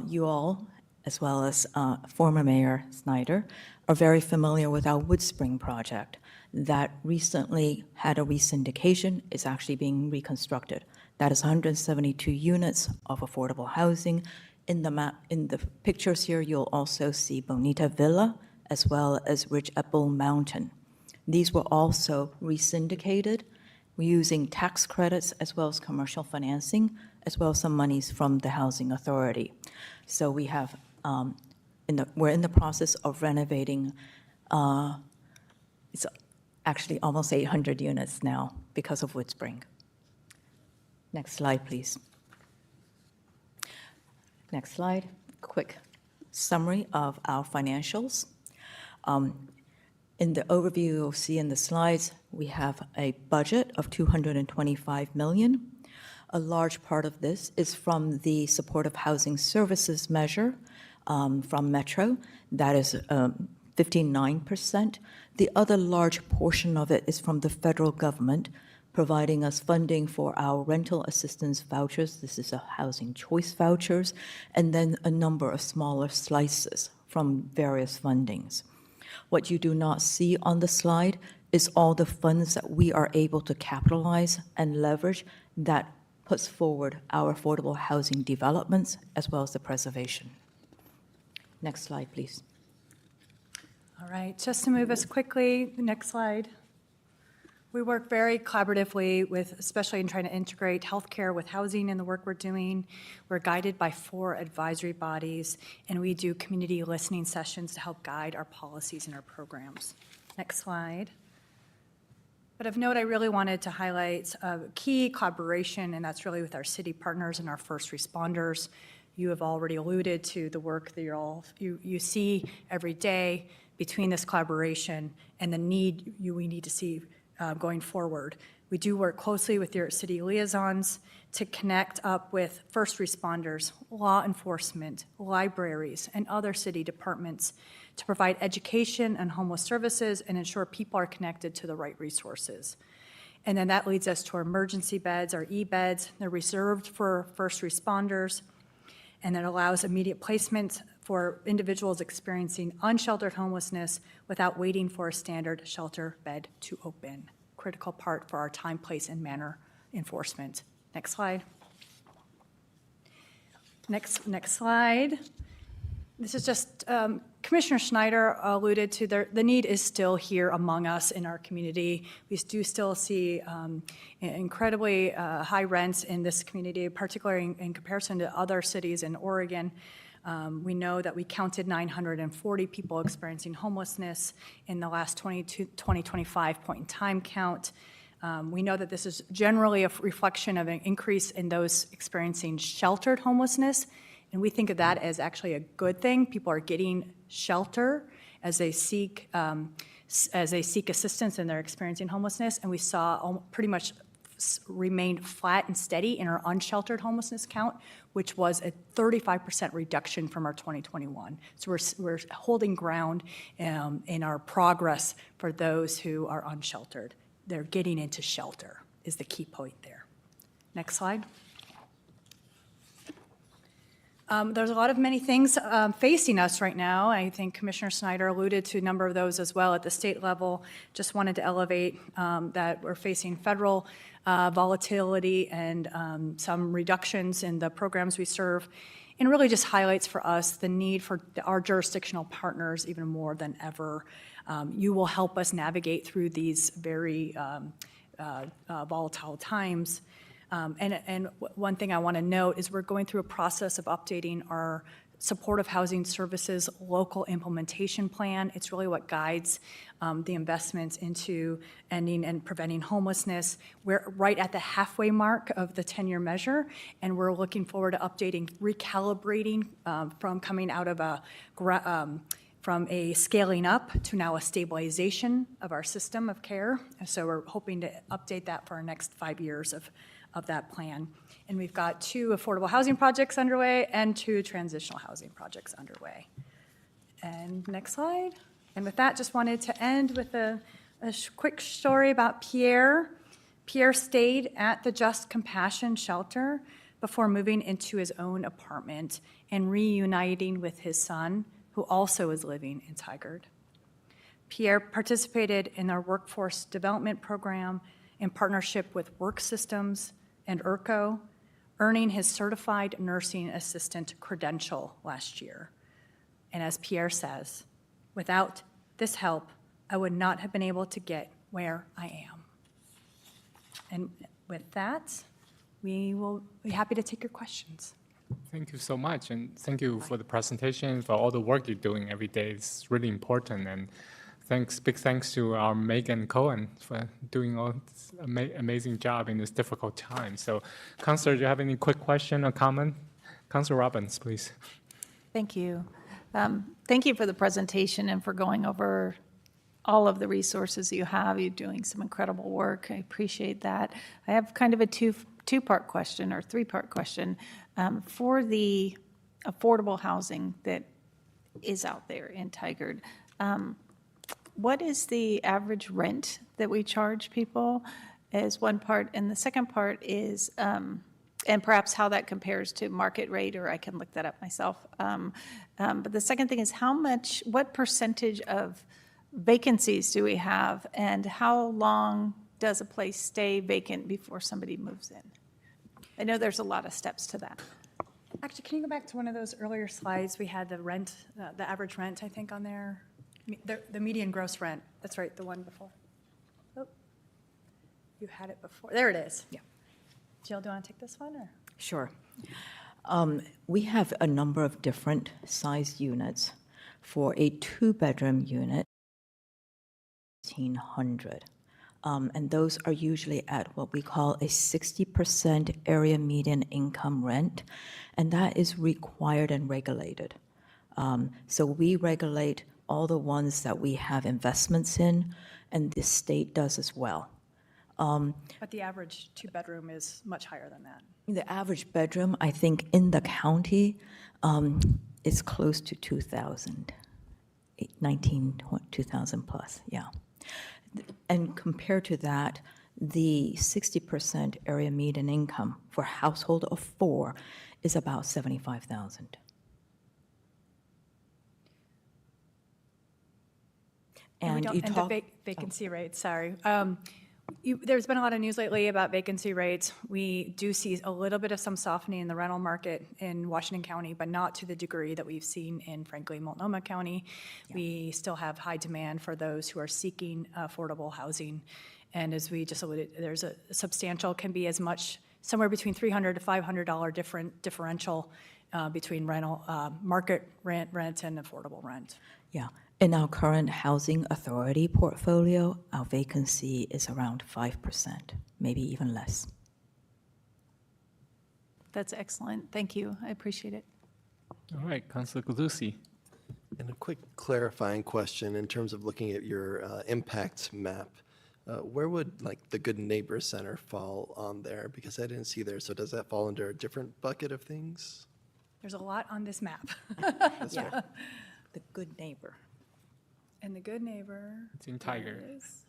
L: You all, as well as former Mayor Snyder, are very familiar with our Woodspring project that recently had a resyndication. It's actually being reconstructed. That is 172 units of affordable housing. In the map, in the pictures here, you'll also see Bonita Villa, as well as Ridge at Bull Mountain. These were also resyndicated using tax credits as well as commercial financing, as well as some monies from the Housing Authority. So we have, we're in the process of renovating, it's actually almost 800 units now because of Woodspring. Next slide, please. Next slide, quick summary of our financials. In the overview you'll see in the slides, we have a budget of $225 million. A large part of this is from the supportive housing services measure from Metro. That is 59%. The other large portion of it is from the federal government, providing us funding for our rental assistance vouchers. This is a housing choice vouchers, and then a number of smaller slices from various fundings. What you do not see on the slide is all the funds that we are able to capitalize and leverage that puts forward our affordable housing developments as well as the preservation. Next slide, please.
K: All right, just to move us quickly, next slide. We work very collaboratively with, especially in trying to integrate healthcare with housing in the work we're doing. We're guided by 4 advisory bodies, and we do community listening sessions to help guide our policies and our programs. Next slide. But of note, I really wanted to highlight a key collaboration, and that's really with our city partners and our first responders. You have already alluded to the work that you see every day between this collaboration and the need we need to see going forward. We do work closely with your city liaisons to connect up with first responders, law enforcement, libraries, and other city departments to provide education and homeless services and ensure people are connected to the right resources. And then that leads us to our emergency beds, our E-beds. They're reserved for first responders, and that allows immediate placement for individuals experiencing unsheltered homelessness without waiting for a standard shelter bed to open. critical part for our time, place, and manner enforcement. Next slide. Next slide. This is just, Commissioner Schneider alluded to the need is still here among us in our community. We do still see incredibly high rents in this community, particularly in comparison to other cities in Oregon. We know that we counted 940 people experiencing homelessness in the last 2025 point in time count. We know that this is generally a reflection of an increase in those experiencing sheltered homelessness, and we think of that as actually a good thing. People are getting shelter as they seek assistance and they're experiencing homelessness, and we saw pretty much remained flat and steady in our unsheltered homelessness count, which was a 35% reduction from our 2021. So we're holding ground in our progress for those who are unsheltered. They're getting into shelter is the key point there. Next slide. There's a lot of many things facing us right now. I think Commissioner Snyder alluded to a number of those as well at the state level. Just wanted to elevate that we're facing federal volatility and some reductions in the programs we serve, and really just highlights for us the need for our jurisdictional partners even more than ever. You will help us navigate through these very volatile times. And one thing I want to note is we're going through a process of updating our supportive housing services local implementation plan. It's really what guides the investments into ending and preventing homelessness. We're right at the halfway mark of the 10-year measure, and we're looking forward to updating, recalibrating from coming out of from a scaling up to now a stabilization of our system of care. So we're hoping to update that for our next 5 years of that plan. And we've got 2 affordable housing projects underway and 2 transitional housing projects underway. And next slide. And with that, just wanted to end with a quick story about Pierre. Pierre stayed at the Just Compassion shelter before moving into his own apartment and reuniting with his son, who also is living in Tigard. Pierre participated in our workforce development program in partnership with Work Systems and IRCO, earning his certified nursing assistant credential last year. And as Pierre says, without this help, I would not have been able to get where I am. And with that, we will be happy to take your questions.
A: Thank you so much, and thank you for the presentation, for all the work you're doing every day. It's really important, and big thanks to our Megan Cohen for doing all this amazing job in this difficult time. So, Councillor, do you have any quick question or comment? Councillor Robbins, please.
M: Thank you. Thank you for the presentation and for going over all of the resources you have. You're doing some incredible work. I appreciate that. I have kind of a two-part question or three-part question. For the affordable housing that is out there in Tigard, what is the average rent that we charge people is one part, and the second part is, and perhaps how that compares to market rate, or I can look that up myself. But the second thing is what percentage of vacancies do we have, and how long does a place stay vacant before somebody moves in? I know there's a lot of steps to that.
K: Actually, can you go back to one of those earlier slides? We had the rent, the average rent, I think, on there. The median gross rent. That's right, the one before. Oh, you had it before. There it is.
L: Yeah.
K: Jill, do you want to take this one? Or?
L: Sure. We have a number of different size units. For a 2-bedroom unit, 1,500. And those are usually at what we call a 60% area median income rent, and that is required and regulated. So we regulate all the ones that we have investments in, and the state does as well.
K: But the average 2-bedroom is much higher than that.
L: The average bedroom, I think, in the county is close to 2,000, 2,000 plus, yeah. And compared to that, the 60% area median income for a household of 4 is about $75,000.
K: And the vacancy rate, sorry. There's been a lot of news lately about vacancy rates. We do see a little bit of some softening in the rental market in Washington County, but not to the degree that we've seen in, frankly, Multnomah County. We still have high demand for those who are seeking affordable housing. And as we just alluded, there's a substantial, can be as much, somewhere between $300 to $500 differential between rental, market rent and affordable rent.
L: Yeah. In our current housing authority portfolio, our vacancy is around 5%, maybe even less.
M: That's excellent. Thank you. I appreciate it.
A: All right, Councilor Guzzi.
N: And a quick clarifying question in terms of looking at your impact map. Where would like the Good Neighbor Center fall on there? Because I didn't see there. So does that fall under a different bucket of things?
K: There's a lot on this map.
N: That's
K: Yeah.
N: fair.
L: The good neighbor.
K: And the good neighbor.
A: It's in Tiger.
K: is-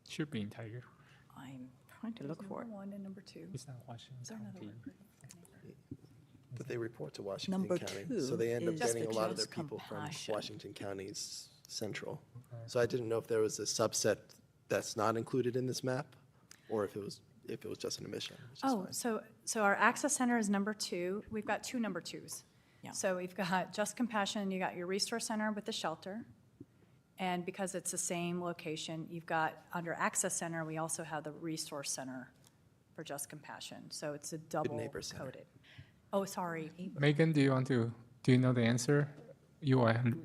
A: Should be in Tiger.
L: I'm trying to look for it.
K: Number 1 and number 2.
A: It's not Washington
K: Is there another
A: County.
K: word?
N: But they report to Washington
L: Number
N: County.
L: 2
N: So they end up
L: is
N: getting a lot of their
L: just
N: people from
L: compassion.
N: Washington County's central. So I didn't know if there was a subset that's not included in this map or if it was just an omission. which is
K: Oh,
N: fine.
K: so our access center is number 2. We've got 2 number 2s.
L: Yeah.
K: So we've got Just Compassion, you got your resource center with the shelter. And because it's the same location, you've got, under access center, we also have the resource center for Just Compassion. So it's a double
N: Neighbor Center.
K: coded. Oh, sorry.
A: Megan, do you know the answer? You want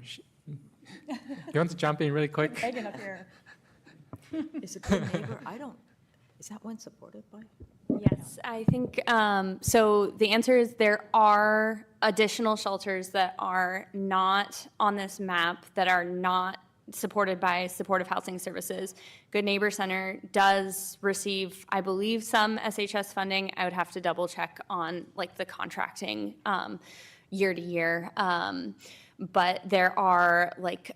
A: to jump in really quick?
K: Megan up here.
L: Is it good neighbor? Is that one supported by?
J: Yes, I think, so the answer is there are additional shelters that are not on this map, that are not supported by supportive housing services. Good Neighbor Center does receive, I believe, some SHS funding. I would have to double check on like the contracting year to year. But there are like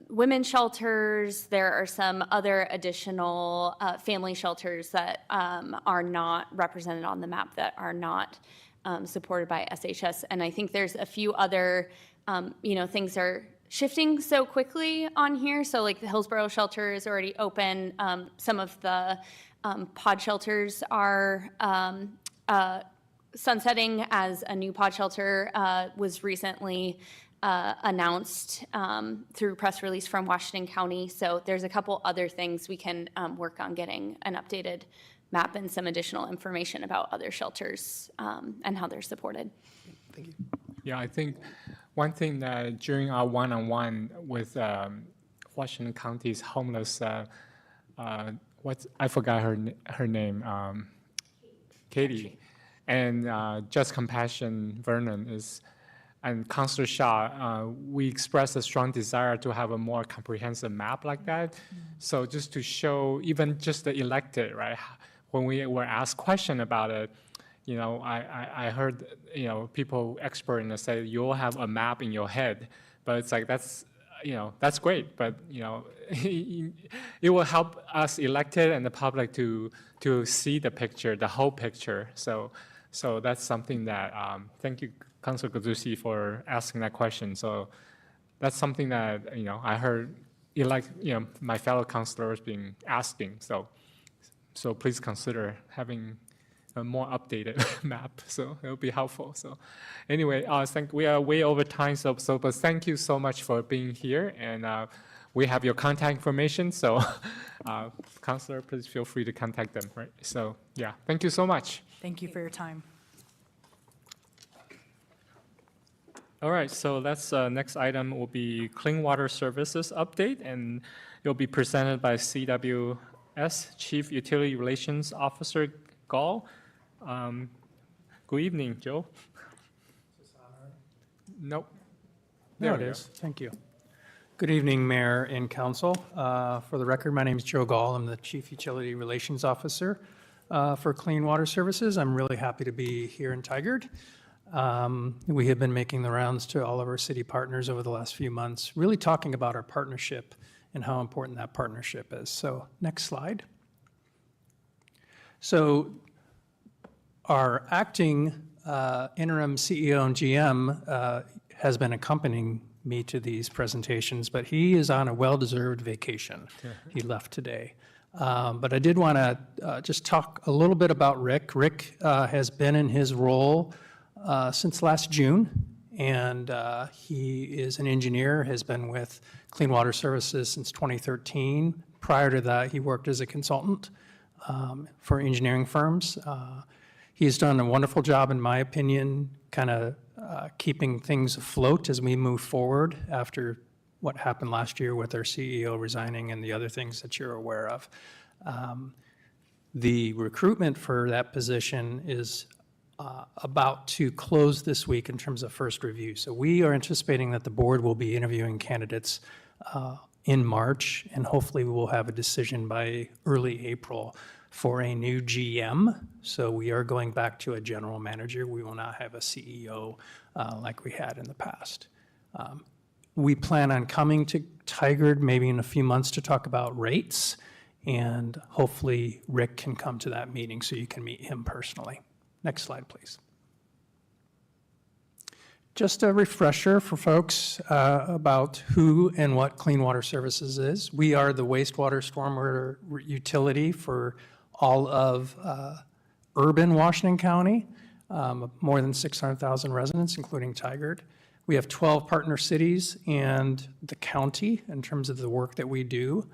J: women's shelters, there are some other additional family shelters that are not represented on the map that are not supported by SHS. And I think there's a few other, things are shifting so quickly on here. So like the Hillsborough shelter is already open. Some of the pod shelters are sunsetting as a new pod shelter was recently announced through press release from Washington County. So there's a couple other things we can work on getting an updated map and some additional information about other shelters and how they're supported.
N: Thank you.
A: Yeah, I think one thing that during our one-on-one with Washington County's homeless, I forgot her name, Katie, and Just Compassion Vernon and Councilor Shaw, we expressed a strong desire to have a more comprehensive map like that. So just to show even just the elected, right? When we were asked question about it, I heard, people expert in it say you'll have a map in your head, but it's like that's great, but it will help us elected and the public to see the picture, the whole picture. So that's something that thank you, Councilor Guzzi, for asking that question. So that's something that I heard my fellow councilors being asking. So please consider having a more updated map, so it'll be helpful. So anyway, we are way over time, but thank you so much for being here, and we have your contact information, so Councilor, please feel free to contact them, right? So yeah, thank you so much.
K: Thank you for your time.
A: All right, so that's next item will be Clean Water Services update, and it'll be presented by CWS Chief Utility Relations Officer Gall. Good evening, Joe. Nope.
O: There it is. Thank you. Good evening, Mayor and Council. For the record, my name is Joe Gall. I'm the Chief Utility Relations Officer for Clean Water Services. I'm really happy to be here in Tigard. We have been making the rounds to all of our city partners over the last few months, really talking about our partnership and how important that partnership is. So next slide. So our acting interim CEO and GM has been accompanying me to these presentations, but he is on a well-deserved vacation. He left today. But I did want to just talk a little bit about Rick. Rick has been in his role since last June, and he is an engineer, has been with Clean Water Services since 2013. Prior to that, he worked as a consultant for engineering firms. He's done a wonderful job, in my opinion, kind of keeping things afloat as we move forward after what happened last year with our CEO resigning and the other things that you're aware of. The recruitment for that position is about to close this week in terms of first review. So we are anticipating that the board will be interviewing candidates in March, and hopefully we will have a decision by early April for a new GM. So we are going back to a general manager. We will not have a CEO like we had in the past. We plan on coming to Tigard maybe in a few months to talk about rates, and hopefully Rick can come to that meeting so you can meet him personally. Next slide, please. Just a refresher for folks about who and what Clean Water Services is. We are the wastewater stormwater utility for all of urban Washington County, more than 600,000 residents, including Tigard. We have 12 partner cities and the county in terms of the work that we do.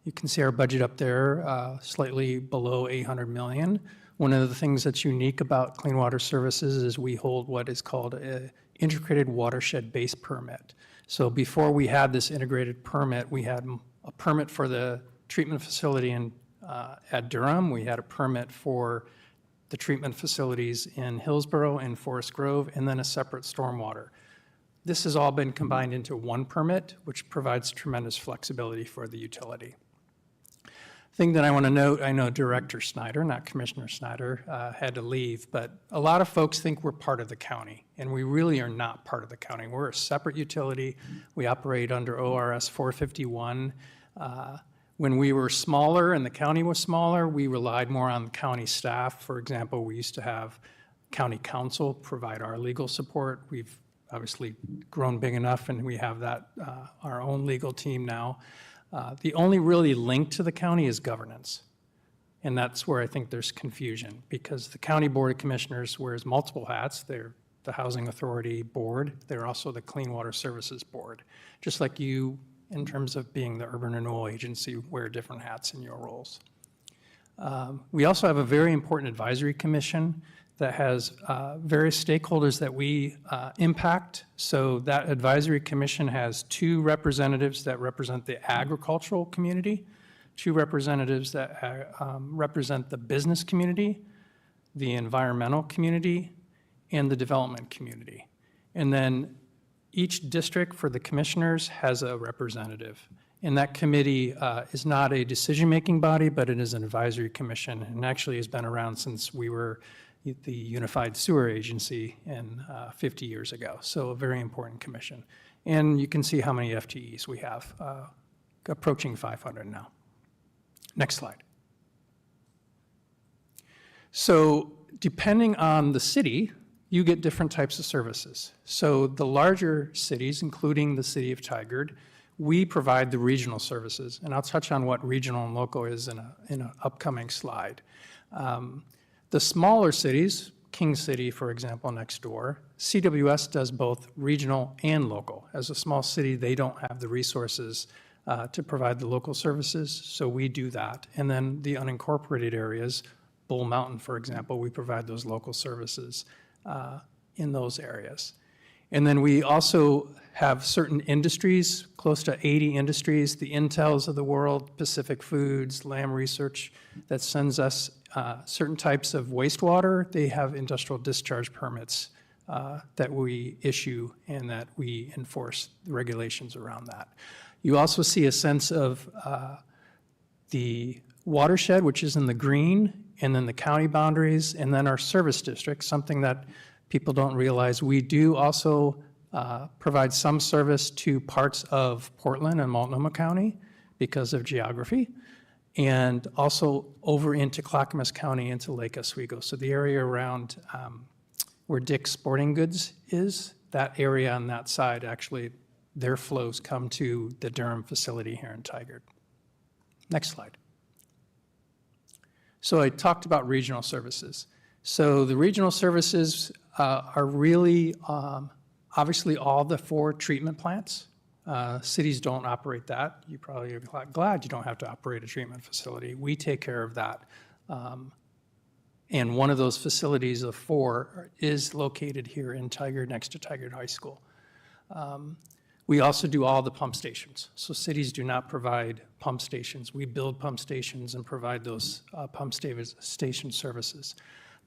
O: You can see our budget up there, slightly below $800 million. One of the things that's unique about Clean Water Services is we hold what is called an integrated watershed-based permit. So before we had this integrated permit, we had a permit for the treatment facility at Durham. We had a permit for the treatment facilities in Hillsborough and Forest Grove, and then a separate stormwater. This has all been combined into one permit, which provides tremendous flexibility for the utility. Thing that I want to note, I know Director Snyder, not Commissioner Snyder, had to leave, but a lot of folks think we're part of the county, and we really are not part of the county. We're a separate utility. We operate under ORS 451. When we were smaller and the county was smaller, we relied more on the county staff. For example, we used to have county counsel provide our legal support. We've obviously grown big enough, and we have that, our own legal team now. The only really link to the county is governance. And that's where I think there's confusion, because the County Board of Commissioners wears multiple hats. They're the Housing Authority Board. They're also the Clean Water Services Board. Just like you, in terms of being the Urban Renewal Agency, wear different hats in your roles. We also have a very important advisory commission that has various stakeholders that we impact. So that advisory commission has 2 representatives that represent the agricultural community, 2 representatives that represent the business community, the environmental community, and the development community. And then each district for the commissioners has a representative. And that committee is not a decision-making body, but it is an advisory commission, and actually has been around since we were the Unified Sewer Agency 50 years ago. So a very important commission. And you can see how many FTEs we have, approaching 500 now. Next slide. So depending on the city, you get different types of services. So the larger cities, including the city of Tigard, we provide the regional services, and I'll touch on what regional and local is in an upcoming slide. The smaller cities, King City, for example, next door, CWS does both regional and local. As a small city, they don't have the resources to provide the local services, so we do that. And then the unincorporated areas, Bull Mountain, for example, we provide those local services in those areas. And then we also have certain industries, close to 80 industries, the Intels of the world, Pacific Foods, Lamb Research, that sends us certain types of wastewater. They have industrial discharge permits that we issue and that we enforce the regulations around that. You also see a sense of the watershed, which is in the green, and then the county boundaries, and then our service district, something that people don't realize. We do also provide some service to parts of Portland and Multnomah County because of geography, and also over into Clackamas County into Lake Oswego. So the area around where Dick's Sporting Goods is that area on that side, actually, their flows come to the Durham facility here in Tigard. Next slide. So I talked about regional services. So the regional services are really obviously all the 4 treatment plants. Cities don't operate that. You probably are glad you don't have to operate a treatment facility. We take care of that. And one of those facilities of 4 is located here in Tigard, next to Tigard High School. We also do all the pump stations. So cities do not provide pump stations. We build pump stations and provide those pump station services.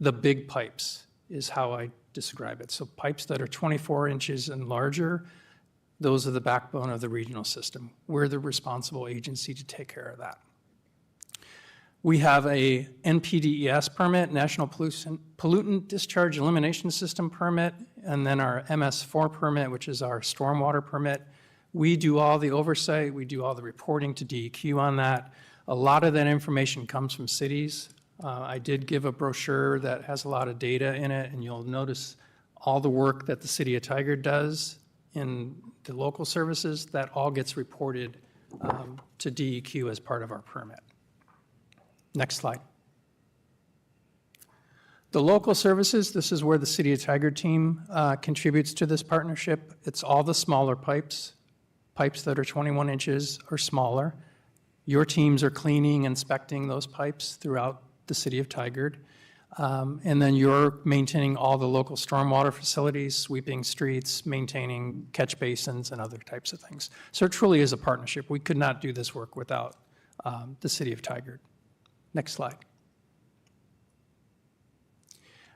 O: The big pipes is how I describe it. So pipes that are 24 inches and larger, those are the backbone of the regional system. We're the responsible agency to take care of that. We have a NPDES permit, National Pollutant Discharge Elimination System permit, and then our MS4 permit, which is our stormwater permit. We do all the oversight, we do all the reporting to DEQ on that. A lot of that information comes from cities. I did give a brochure that has a lot of data in it, and you'll notice all the work that the city of Tigard does in the local services, that all gets reported to DEQ as part of our permit. Next slide. The local services, this is where the City of Tigard team contributes to this partnership. It's all the smaller pipes, pipes that are 21 inches or smaller. Your teams are cleaning, inspecting those pipes throughout the City of Tigard. And then you're maintaining all the local stormwater facilities, sweeping streets, maintaining catch basins and other types of things. So it truly is a partnership. We could not do this work without the City of Tigard. Next slide.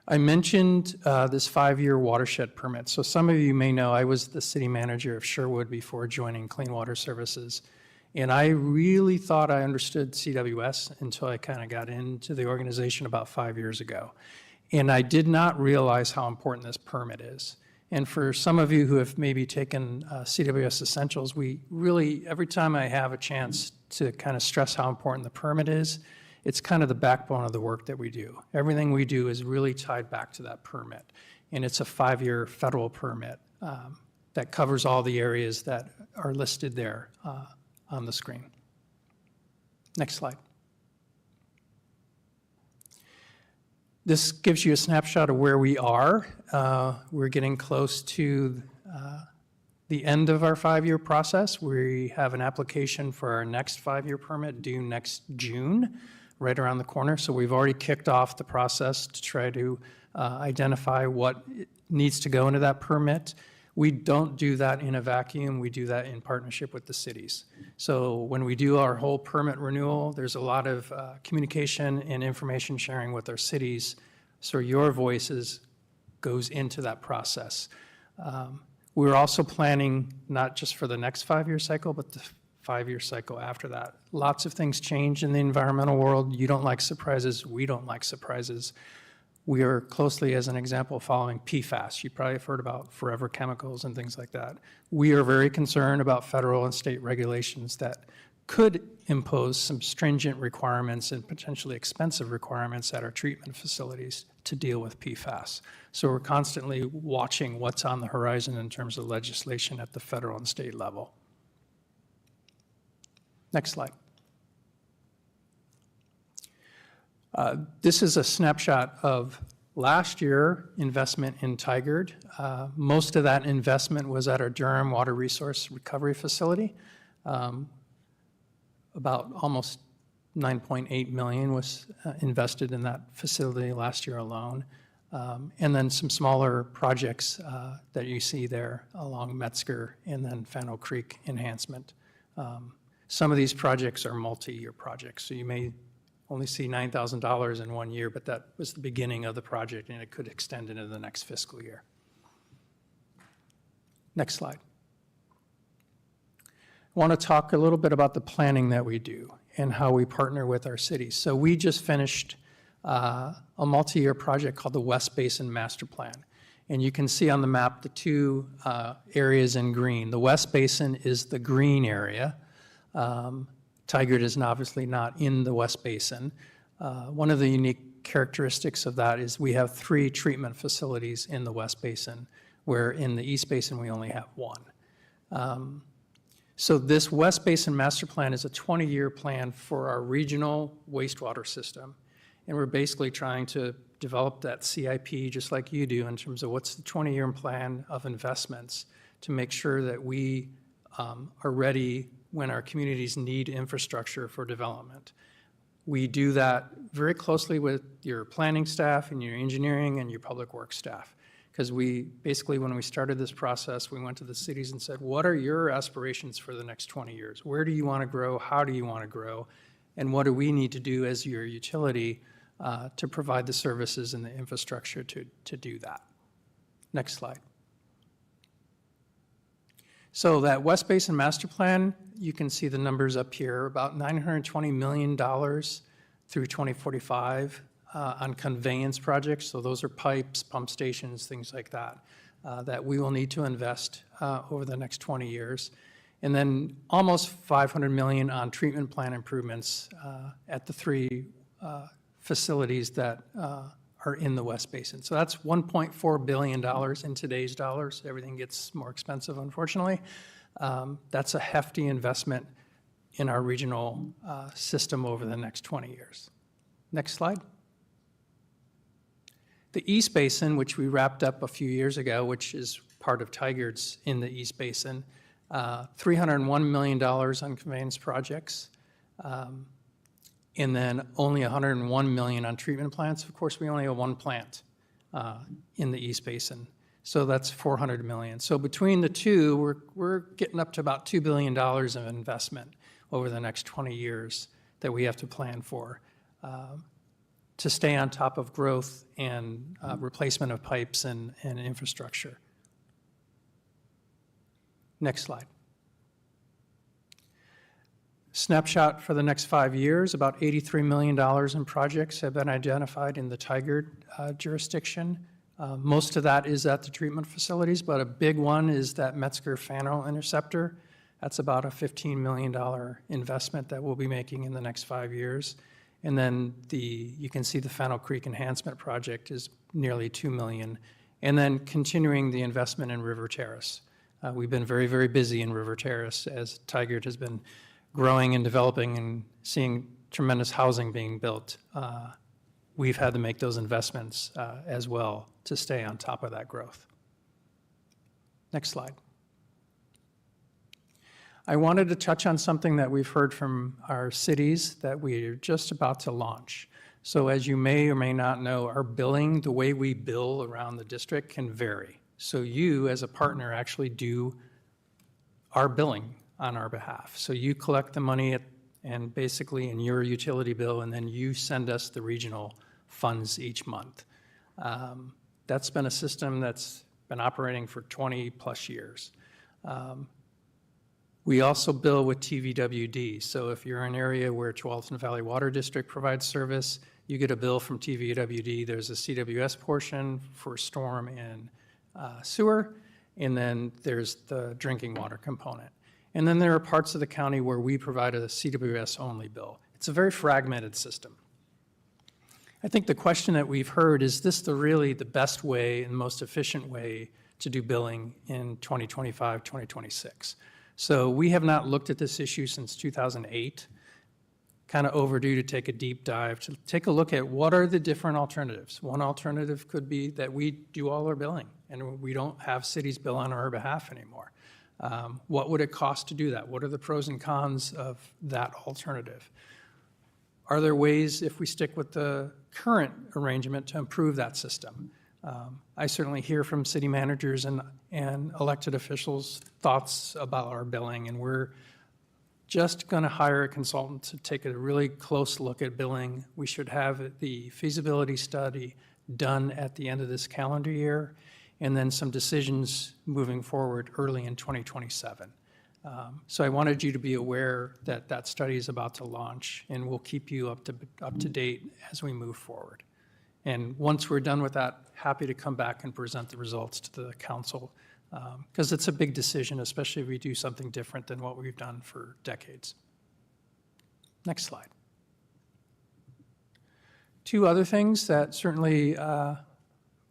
O: I mentioned this 5-year watershed permit. So some of you may know I was the city manager of Sherwood before joining Clean Water Services. And I really thought I understood CWS until I kind of got into the organization about 5 years ago. And I did not realize how important this permit is. And for some of you who have maybe taken CWS Essentials, we really, every time I have a chance to kind of stress how important the permit is, it's kind of the backbone of the work that we do. Everything we do is really tied back to that permit. And it's a 5-year federal permit that covers all the areas that are listed there on the screen. Next slide. This gives you a snapshot of where we are. We're getting close to the end of our 5-year process. We have an application for our next 5-year permit due next June, right around the corner. So we've already kicked off the process to try to identify what needs to go into that permit. We don't do that in a vacuum. We do that in partnership with the cities. So when we do our whole permit renewal, there's a lot of communication and information sharing with our cities. So your voices goes into that process. We're also planning not just for the next 5-year cycle, but the 5-year cycle after that. Lots of things change in the environmental world. You don't like surprises. We don't like surprises. We are closely, as an example, following PFAS. You probably have heard about forever chemicals and things like that. We are very concerned about federal and state regulations that could impose some stringent requirements and potentially expensive requirements at our treatment facilities to deal with PFAS. So we're constantly watching what's on the horizon in terms of legislation at the federal and state level. Next slide. This is a snapshot of last year investment in Tigard. Most of that investment was at our Durham Water Resource Recovery Facility. About almost $9.8 million was invested in that facility last year alone. And then some smaller projects that you see there along Metzger and then Fennel Creek enhancement. Some of these projects are multi-year projects, so you may only see $9,000 in 1 year, but that was the beginning of the project and it could extend into the next fiscal year. Next slide. I want to talk a little bit about the planning that we do and how we partner with our cities. So we just finished a multi-year project called the West Basin Master Plan. And you can see on the map the 2 areas in green. The West Basin is the green area. Tigard is obviously not in the West Basin. One of the unique characteristics of that is we have 3 treatment facilities in the West Basin. where in the East Basin, we only have one. So this West Basin Master Plan is a 20-year plan for our regional wastewater system. And we're basically trying to develop that CIP just like you do in terms of what's the 20-year plan of investments to make sure that we are ready when our communities need infrastructure for development. We do that very closely with your planning staff and your engineering and your public works staff. Because we basically, when we started this process, we went to the cities and said, what are your aspirations for the next 20 years? Where do you want to grow? How do you want to grow? And what do we need to do as your utility to provide the services and the infrastructure to do that? Next slide. So that West Basin Master Plan, you can see the numbers up here, about $920 million through 2045 on conveyance projects. So those are pipes, pump stations, things like that, that we will need to invest over the next 20 years. And then almost $500 million on treatment plant improvements at the three facilities that are in the West Basin. So that's $1.4 billion in today's dollars. Everything gets more expensive, unfortunately. That's a hefty investment in our regional system over the next 20 years. Next slide. The East Basin, which we wrapped up a few years ago, which is part of Tigard's in the East Basin, $301 million on conveyance projects, and then only $101 million on treatment plants. Of course, we only have one plant in the East Basin, so that's $400 million. So between the two, we're getting up to about $2 billion of investment over the next 20 years that we have to plan for to stay on top of growth and replacement of pipes and infrastructure. Next slide. Snapshot for the next 5 years, about $83 million in projects have been identified in the Tigard jurisdiction. Most of that is at the treatment facilities, but a big one is that Metzger-Fano interceptor. That's about a $15 million investment that we'll be making in the next 5 years. And then you can see the Fennel Creek Enhancement Project is nearly $2 million. And then continuing the investment in River Terrace. We've been very, very busy in River Terrace as Tigard has been growing and developing and seeing tremendous housing being built. We've had to make those investments as well to stay on top of that growth. Next slide. I wanted to touch on something that we've heard from our cities that we're just about to launch. So as you may or may not know, our billing, the way we bill around the district can vary. So you, as a partner, actually do our billing on our behalf. So you collect the money and basically in your utility bill, and then you send us the regional funds each month. That's been a system that's been operating for 20 plus years. We also bill with TVWD. So if you're in an area where Tualatin Valley Water District provides service, you get a bill from TVWD. There's a CWS portion for storm and sewer, and then there's the drinking water component. And then there are parts of the county where we provide a CWS-only bill. It's a very fragmented system. I think the question that we've heard, is this really the best way and most efficient way to do billing in 2025, 2026? So we have not looked at this issue since 2008. Kind of overdue to take a deep dive, to take a look at what are the different alternatives. One alternative could be that we do all our billing and we don't have cities bill on our behalf anymore. What would it cost to do that? What are the pros and cons of that alternative? Are there ways, if we stick with the current arrangement, to improve that system? I certainly hear from city managers and elected officials thoughts about our billing, and we're just going to hire a consultant to take a really close look at billing. We should have the feasibility study done at the end of this calendar year, and then some decisions moving forward early in 2027. So I wanted you to be aware that that study is about to launch, and we'll keep you up to date as we move forward. And once we're done with that, happy to come back and present the results to the council, because it's a big decision, especially if we do something different than what we've done for decades. Next slide. Two other things that certainly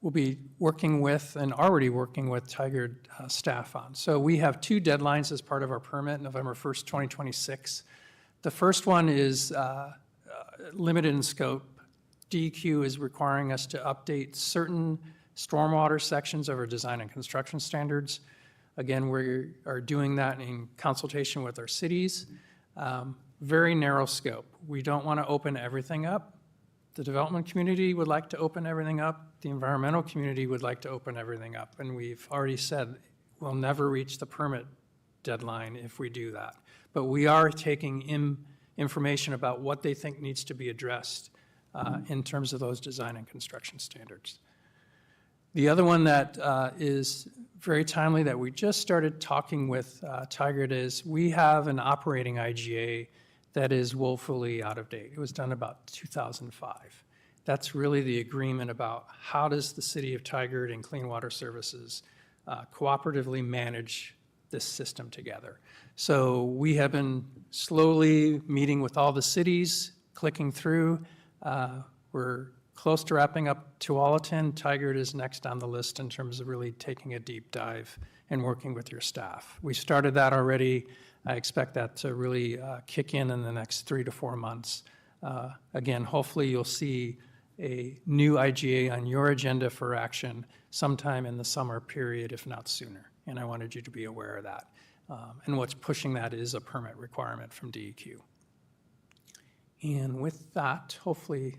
O: we'll be working with and already working with Tigard staff on. So we have 2 deadlines as part of our permit, November 1st, 2026. The first one is limited in scope. DEQ is requiring us to update certain stormwater sections of our design and construction standards. Again, we are doing that in consultation with our cities. Very narrow scope. We don't want to open everything up. The development community would like to open everything up. The environmental community would like to open everything up. And we've already said we'll never reach the permit deadline if we do that. But we are taking information about what they think needs to be addressed in terms of those design and construction standards. The other one that is very timely that we just started talking with Tigard is we have an operating IGA that is woefully out of date. It was done about 2005. That's really the agreement about how does the city of Tigard and Clean Water Services cooperatively manage this system together. So we have been slowly meeting with all the cities, clicking through. We're close to wrapping up Tualatin. Tigard is next on the list in terms of really taking a deep dive and working with your staff. We started that already. I expect that to really kick in the next 3 to 4 months. Again, hopefully you'll see a new IGA on your agenda for action sometime in the summer period, if not sooner. And I wanted you to be aware of that. And what's pushing that is a permit requirement from DEQ. And with that, hopefully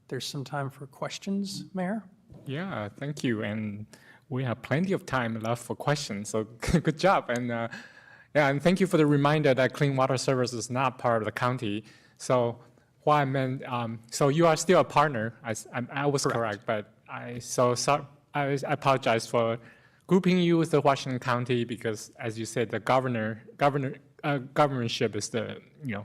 O: there's some time for questions, Mayor.
A: Yeah, thank you. And we have plenty of time left for questions, so good job. And yeah, and thank you for the reminder that Clean Water Services is not part of the county. So what I meant, so you are still a partner. I was correct, but I apologize for grouping you with the Washington County because, as you said, the governorship is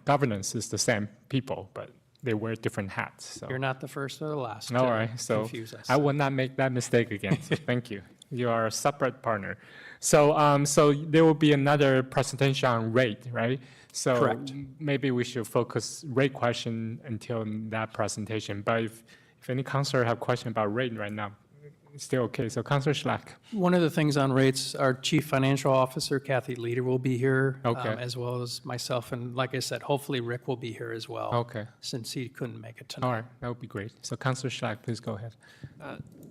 A: governance is the same people, but they wear different hats. So.
O: You're not the first or the last.
A: All right, so
O: confuse us.
A: I will not make that mistake again. So thank you. You are a separate partner. So, so there will be another presentation on rate, right? So
O: Correct.
A: Maybe we should focus rate question until that presentation. But if any counselor have question about rate right now, it's still okay. So Counselor Schlack.
O: One of the things on rates, our Chief Financial Officer, Kathy Leader, will be here,
A: Okay.
O: as well as myself. And like I said, hopefully Rick will be here as well.
A: Okay.
O: Since he couldn't make it tonight.
A: All right, that would be great. So Counselor Schlack, please go ahead.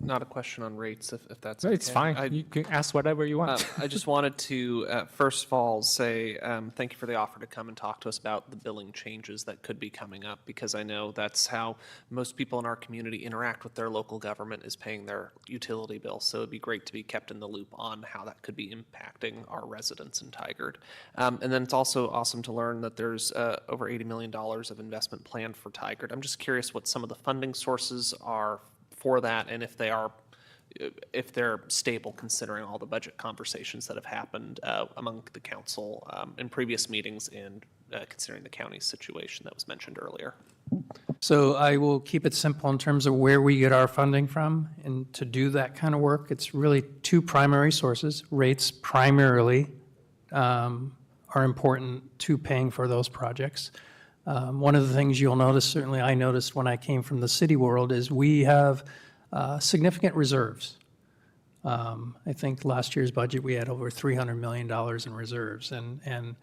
P: Not a question on rates, if that's
A: No,
P: okay.
A: it's fine. You can ask whatever you want.
P: I just wanted to, first of all, say thank you for the offer to come and talk to us about the billing changes that could be coming up, because I know that's how most people in our community interact with their local government, is paying their utility bills. So it'd be great to be kept in the loop on how that could be impacting our residents in Tigard. And then it's also awesome to learn that there's over $80 million of investment planned for Tigard. I'm just curious what some of the funding sources are for that, and if they're stable, considering all the budget conversations that have happened among the council in previous meetings, and considering the county's situation that was mentioned earlier.
O: So I will keep it simple in terms of where we get our funding from. And to do that kind of work, it's really 2 primary sources. Rates primarily are important to paying for those projects. One of the things you'll notice, certainly I noticed when I came from the city world, is we have significant reserves. I think last year's budget, we had over $300 million in reserves. And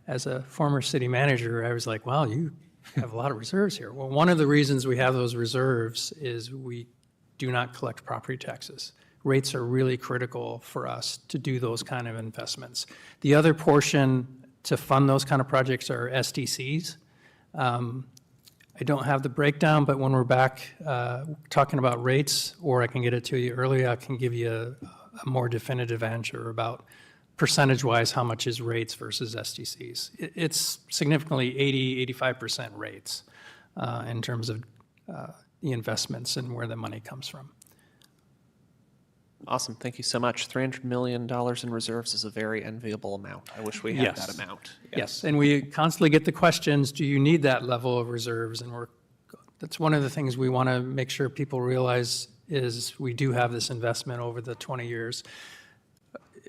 O: as a former city manager, I was like, wow, you have a lot of reserves here. Well, one of the reasons we have those reserves is we do not collect property taxes. Rates are really critical for us to do those kind of investments. The other portion to fund those kind of projects are SDCs. I don't have the breakdown, but when we're back talking about rates, or I can get it to you earlier, I can give you a more definitive answer about percentage-wise how much is rates versus SDCs. It's significantly 80-85% rates in terms of the investments and where the money comes from.
P: Awesome, thank you so much. $300 million in reserves is a very enviable amount. I wish we had that amount.
O: Yes, and we constantly get the questions, do you need that level of reserves? And that's one of the things we want to make sure people realize is we do have this investment over the 20 years.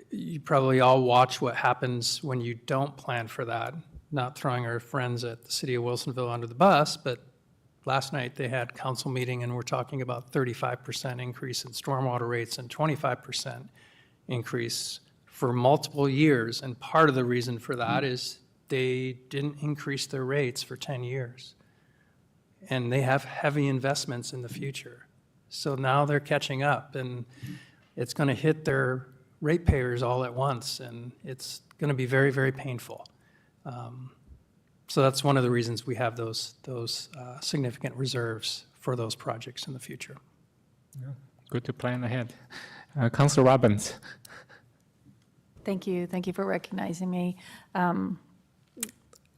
O: You probably all watch what happens when you don't plan for that, not throwing our friends at the city of Wilsonville under the bus, but last night they had council meeting and we're talking about 35% increase in stormwater rates and 25% increase for multiple years. And part of the reason for that is they didn't increase their rates for 10 years. And they have heavy investments in the future. So now they're catching up, and it's going to hit their ratepayers all at once, and it's going to be very, very painful. So that's one of the reasons we have those significant reserves for those projects in the future.
A: Yeah, good to plan ahead. Councilor Robbins.
M: Thank you. Thank you for recognizing me.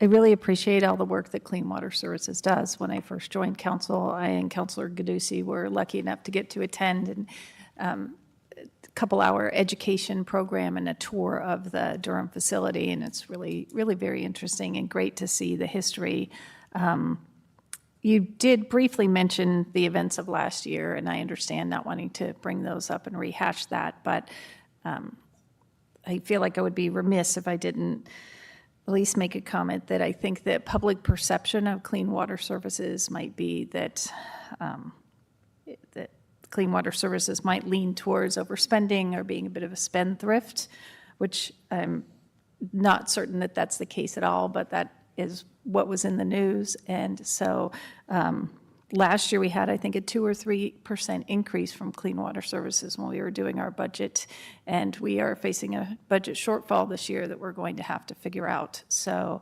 M: I really appreciate all the work that Clean Water Services does. When I first joined council, I and Councilor Gadusi were lucky enough to get to attend a couple-hour education program and a tour of the Durham facility, and it's really, really very interesting and great to see the history. You did briefly mention the events of last year, and I understand not wanting to bring those up and rehash that, but I feel like I would be remiss if I didn't at least make a comment that I think that public perception of Clean Water Services might be that that Clean Water Services might lean towards overspending or being a bit of a spendthrift, which I'm not certain that that's the case at all, but that is what was in the news. And so last year we had, I think, a 2 or 3% increase from Clean Water Services when we were doing our budget. And we are facing a budget shortfall this year that we're going to have to figure out. So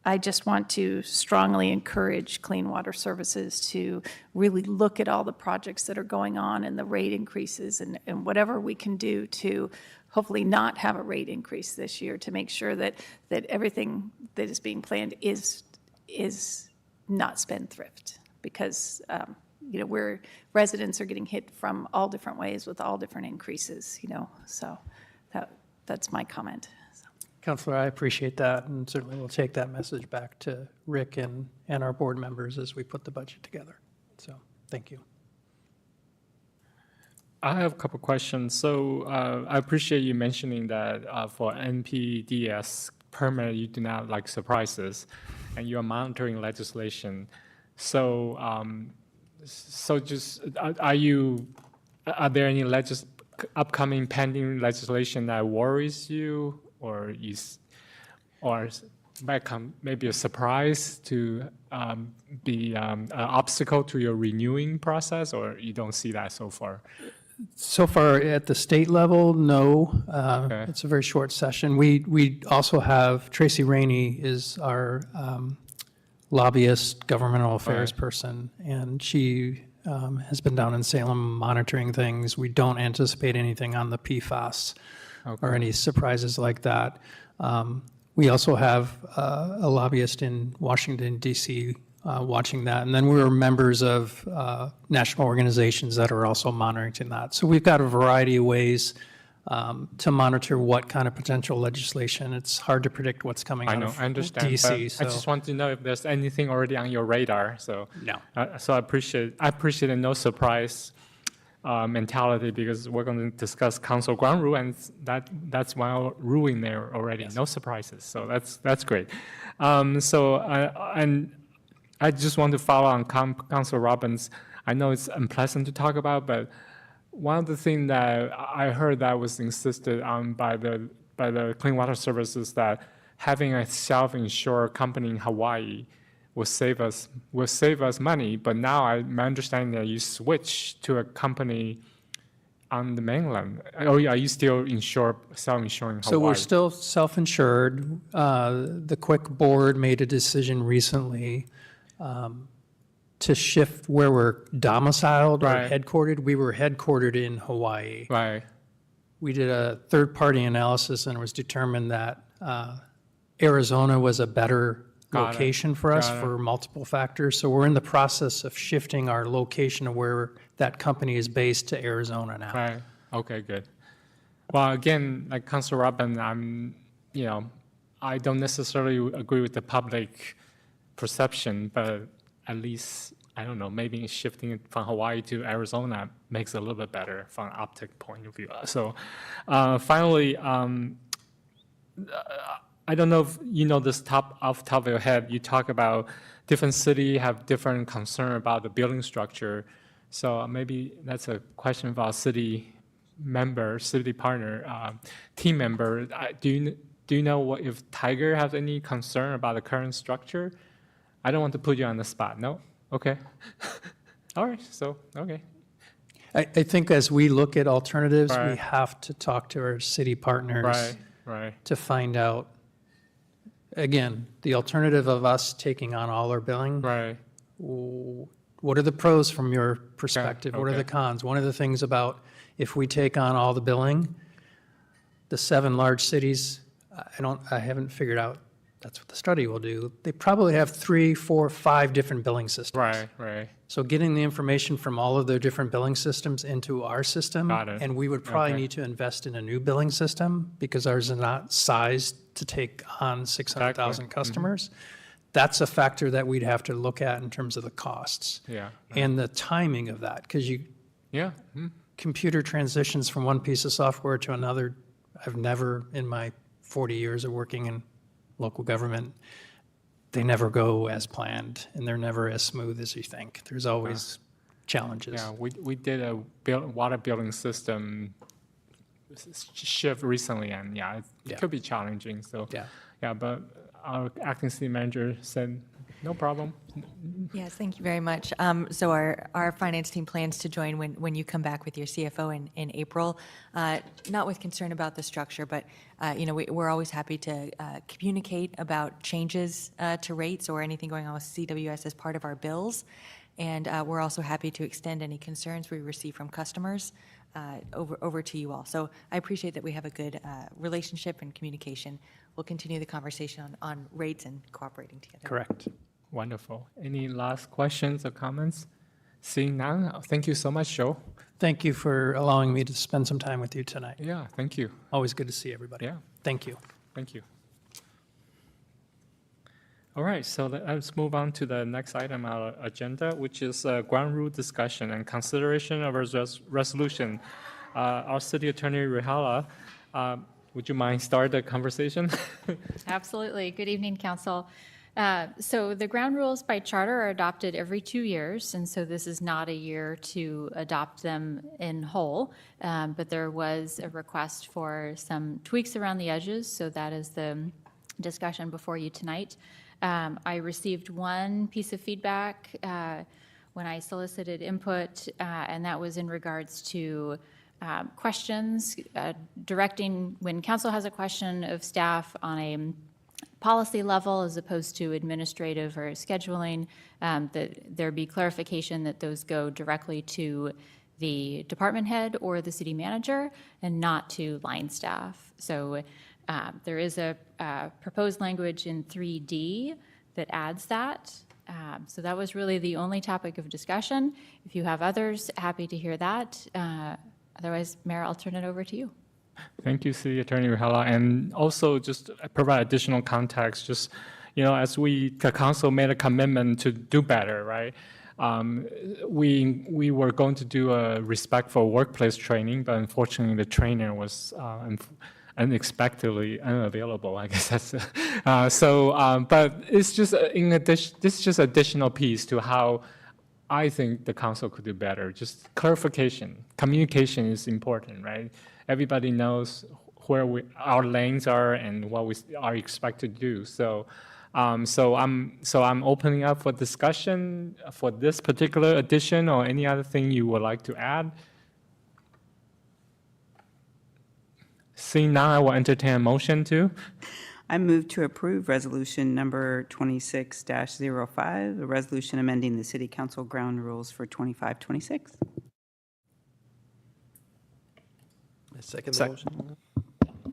M: I just want to strongly encourage Clean Water Services to really look at all the projects that are going on and the rate increases and whatever we can do to hopefully not have a rate increase this year, to make sure that everything that is being planned is not spendthrift. Because where residents are getting hit from all different ways with all different increases, so that's my comment.
O: Councilor, I appreciate that, and certainly we'll take that message back to Rick and our board members as we put the budget together. So, thank you.
A: I have a couple questions. So I appreciate you mentioning that for NPDES permit, you do not like surprises, and you are monitoring legislation. So, are there any upcoming pending legislation that worries you, or might come maybe a surprise to be an obstacle to your renewing process, or you don't see that so far?
O: So far at the state level, no.
A: Okay.
O: It's a very short session. We also have, Tracy Rainey is our lobbyist, governmental affairs person, and she has been down in Salem monitoring things. We don't anticipate anything on the PFAS or any surprises like that. We also have a lobbyist in Washington, D.C. Watching that. And then we're members of national organizations that are also monitoring that. So we've got a variety of ways to monitor what kind of potential legislation. It's hard to predict what's coming out of
A: I understand,
O: DC.
A: but I just want to know if there's anything already on your radar. So
O: No.
A: So I appreciate a no surprise mentality, because we're going to discuss council ground rule, and that's one rule in there already. Yes. No surprises. So that's great. And I just want to follow on Councilor Robbins. I know it's unpleasant to talk about, but one of the things that I heard that was insisted on by the Clean Water Services, that having a self-insured company in Hawaii will save us money. But now my understanding that you switch to a company on the mainland. Or are you still self-insuring Hawaii?
O: So we're still self-insured. The Quick board made a decision recently to shift where we're domiciled or headquartered. We were headquartered in Hawaii.
A: Right.
O: We did a third-party analysis, and it was determined that Arizona was a better location for us for multiple factors. So we're in the process of shifting our location of where that company is based to Arizona now.
A: Right. Okay, good. Well, again, like Councilor Robin, I don't necessarily agree with the public perception, but at least, I don't know, maybe shifting it from Hawaii to Arizona makes it a little bit better from an optic point of view. So finally, I don't know if you know this off the top of your head. You talk about different city have different concern about the building structure. So maybe that's a question for our city member, city partner, team member. Do you know if Tiger has any concern about the current structure? I don't want to put you on the spot. No? Okay. All right. So, okay.
O: I think as we look at alternatives, we
A: Right.
O: have to talk to our city partners
A: Right.
O: to find out, again, the alternative of us taking on all our billing.
A: Right.
O: What are the pros from your perspective? What are
A: okay.
O: the cons? One of the things about if we take on all the billing, the 7 large cities, I haven't figured out, that's what the study will do. They probably have 3, 4, 5 different billing systems.
A: Right.
O: So getting the information from all of their different billing systems into our system.
A: Got it.
O: And we would probably
A: Okay.
O: need to invest in a new billing system because ours is not sized to take on 600,000
A: Exactly.
O: customers. That's a factor that we'd have to look at in terms of the costs.
A: Yeah.
O: And the timing of that, because
A: Yeah.
O: computer transitions from one piece of software to another, I've never, in my 40 years of working in local government, they never go as planned, and they're never as smooth as you think. There's always challenges.
A: Yeah, we did a water billing system shift recently, and yeah, it could be challenging. So yeah, but our acting city manager said no problem.
C: Yes, thank you very much. So our finance team plans to join when you come back with your CFO in April, not with concern about the structure, but we're always happy to communicate about changes to rates or anything going on with CWS as part of our bills. And we're also happy to extend any concerns we receive from customers over to you all. So I appreciate that we have a good relationship and communication. We'll continue the conversation on rates and cooperating together.
O: Correct.
A: Wonderful. Any last questions or comments? Seeing none, thank you so much, Joe.
O: Thank you for allowing me to spend some time with you tonight.
A: Yeah, thank you.
O: Always good to see everybody.
A: Yeah.
O: Thank you.
A: Thank you. All right, so let's move on to the next item on our agenda, which is ground rule discussion and consideration of a resolution. Our city attorney, Rihala, would you mind start the conversation?
Q: Absolutely. Good evening, council. So the ground rules by charter are adopted every 2 years, and so this is not a year to adopt them in whole, but there was a request for some tweaks around the edges, so that is the discussion before you tonight. I received one piece of feedback when I solicited input, and that was in regards to questions, directing when council has a question of staff on a policy level as opposed to administrative or scheduling, that there be clarification that those go directly to the department head or the city manager and not to line staff. So there is a proposed language in 3D that adds that. So that was really the only topic of discussion. If you have others, happy to hear that. Otherwise, Mayor, I'll turn it over to you.
A: Thank you, City Attorney Rihala. And also just provide additional context, just, as the council made a commitment to do better, right? We were going to do a respectful workplace training, but unfortunately the trainer was unexpectedly unavailable. I guess that's but it's just in addition. This is just additional piece to how I think the council could do better. Just clarification, communication is important, right? Everybody knows where our lanes are and what we are expected to do. So I'm opening up for discussion for this particular addition or any other thing you would like to add. Seeing none, I will entertain a motion to.
R: I move to approve resolution number 26-05, a resolution amending the city council ground rules for 25-26.
N: I second the motion.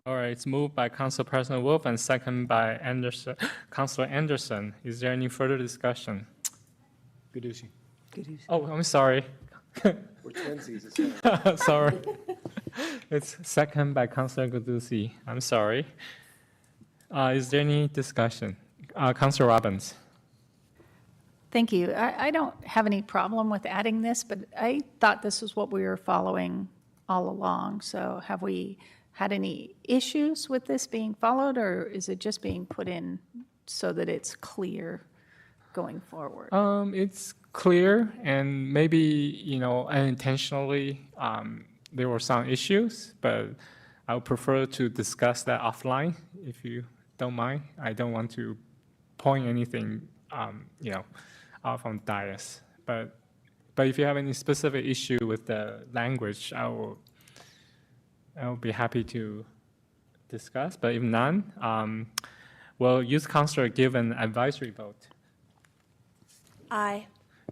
A: All right, it's moved by Council President Wolf and second by Councilor Anderson. Is there any further discussion?
O: Guducci.
A: Oh, I'm sorry.
N: We're twinsies.
A: Sorry. It's second by Councilor Guducci. I'm sorry. Is there any discussion? Councilor Robbins.
M: Thank you. I don't have any problem with adding this, but I thought this was what we were following all along. So have we had any issues with this being followed, or is it just being put in so that it's clear going forward?
A: It's clear, and maybe, you know, unintentionally, there were some issues, but I would prefer to discuss that offline, if you don't mind. I don't want to point anything, you know, out from dais. But if you have any specific issue with the language, I will be happy to discuss. But if none, will youth counselor give an advisory vote?
I: Aye.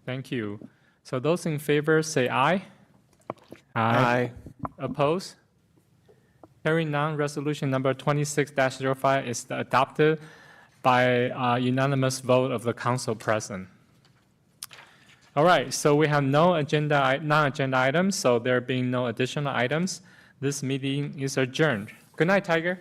A: Thank you. So those in favor say aye.
P: Aye.
A: Oppose? Hearing none, resolution number 26-05 is adopted by unanimous vote of the council present. All right, so we have no non-agenda items, so there being no additional items, this meeting is adjourned. Good night, Tiger.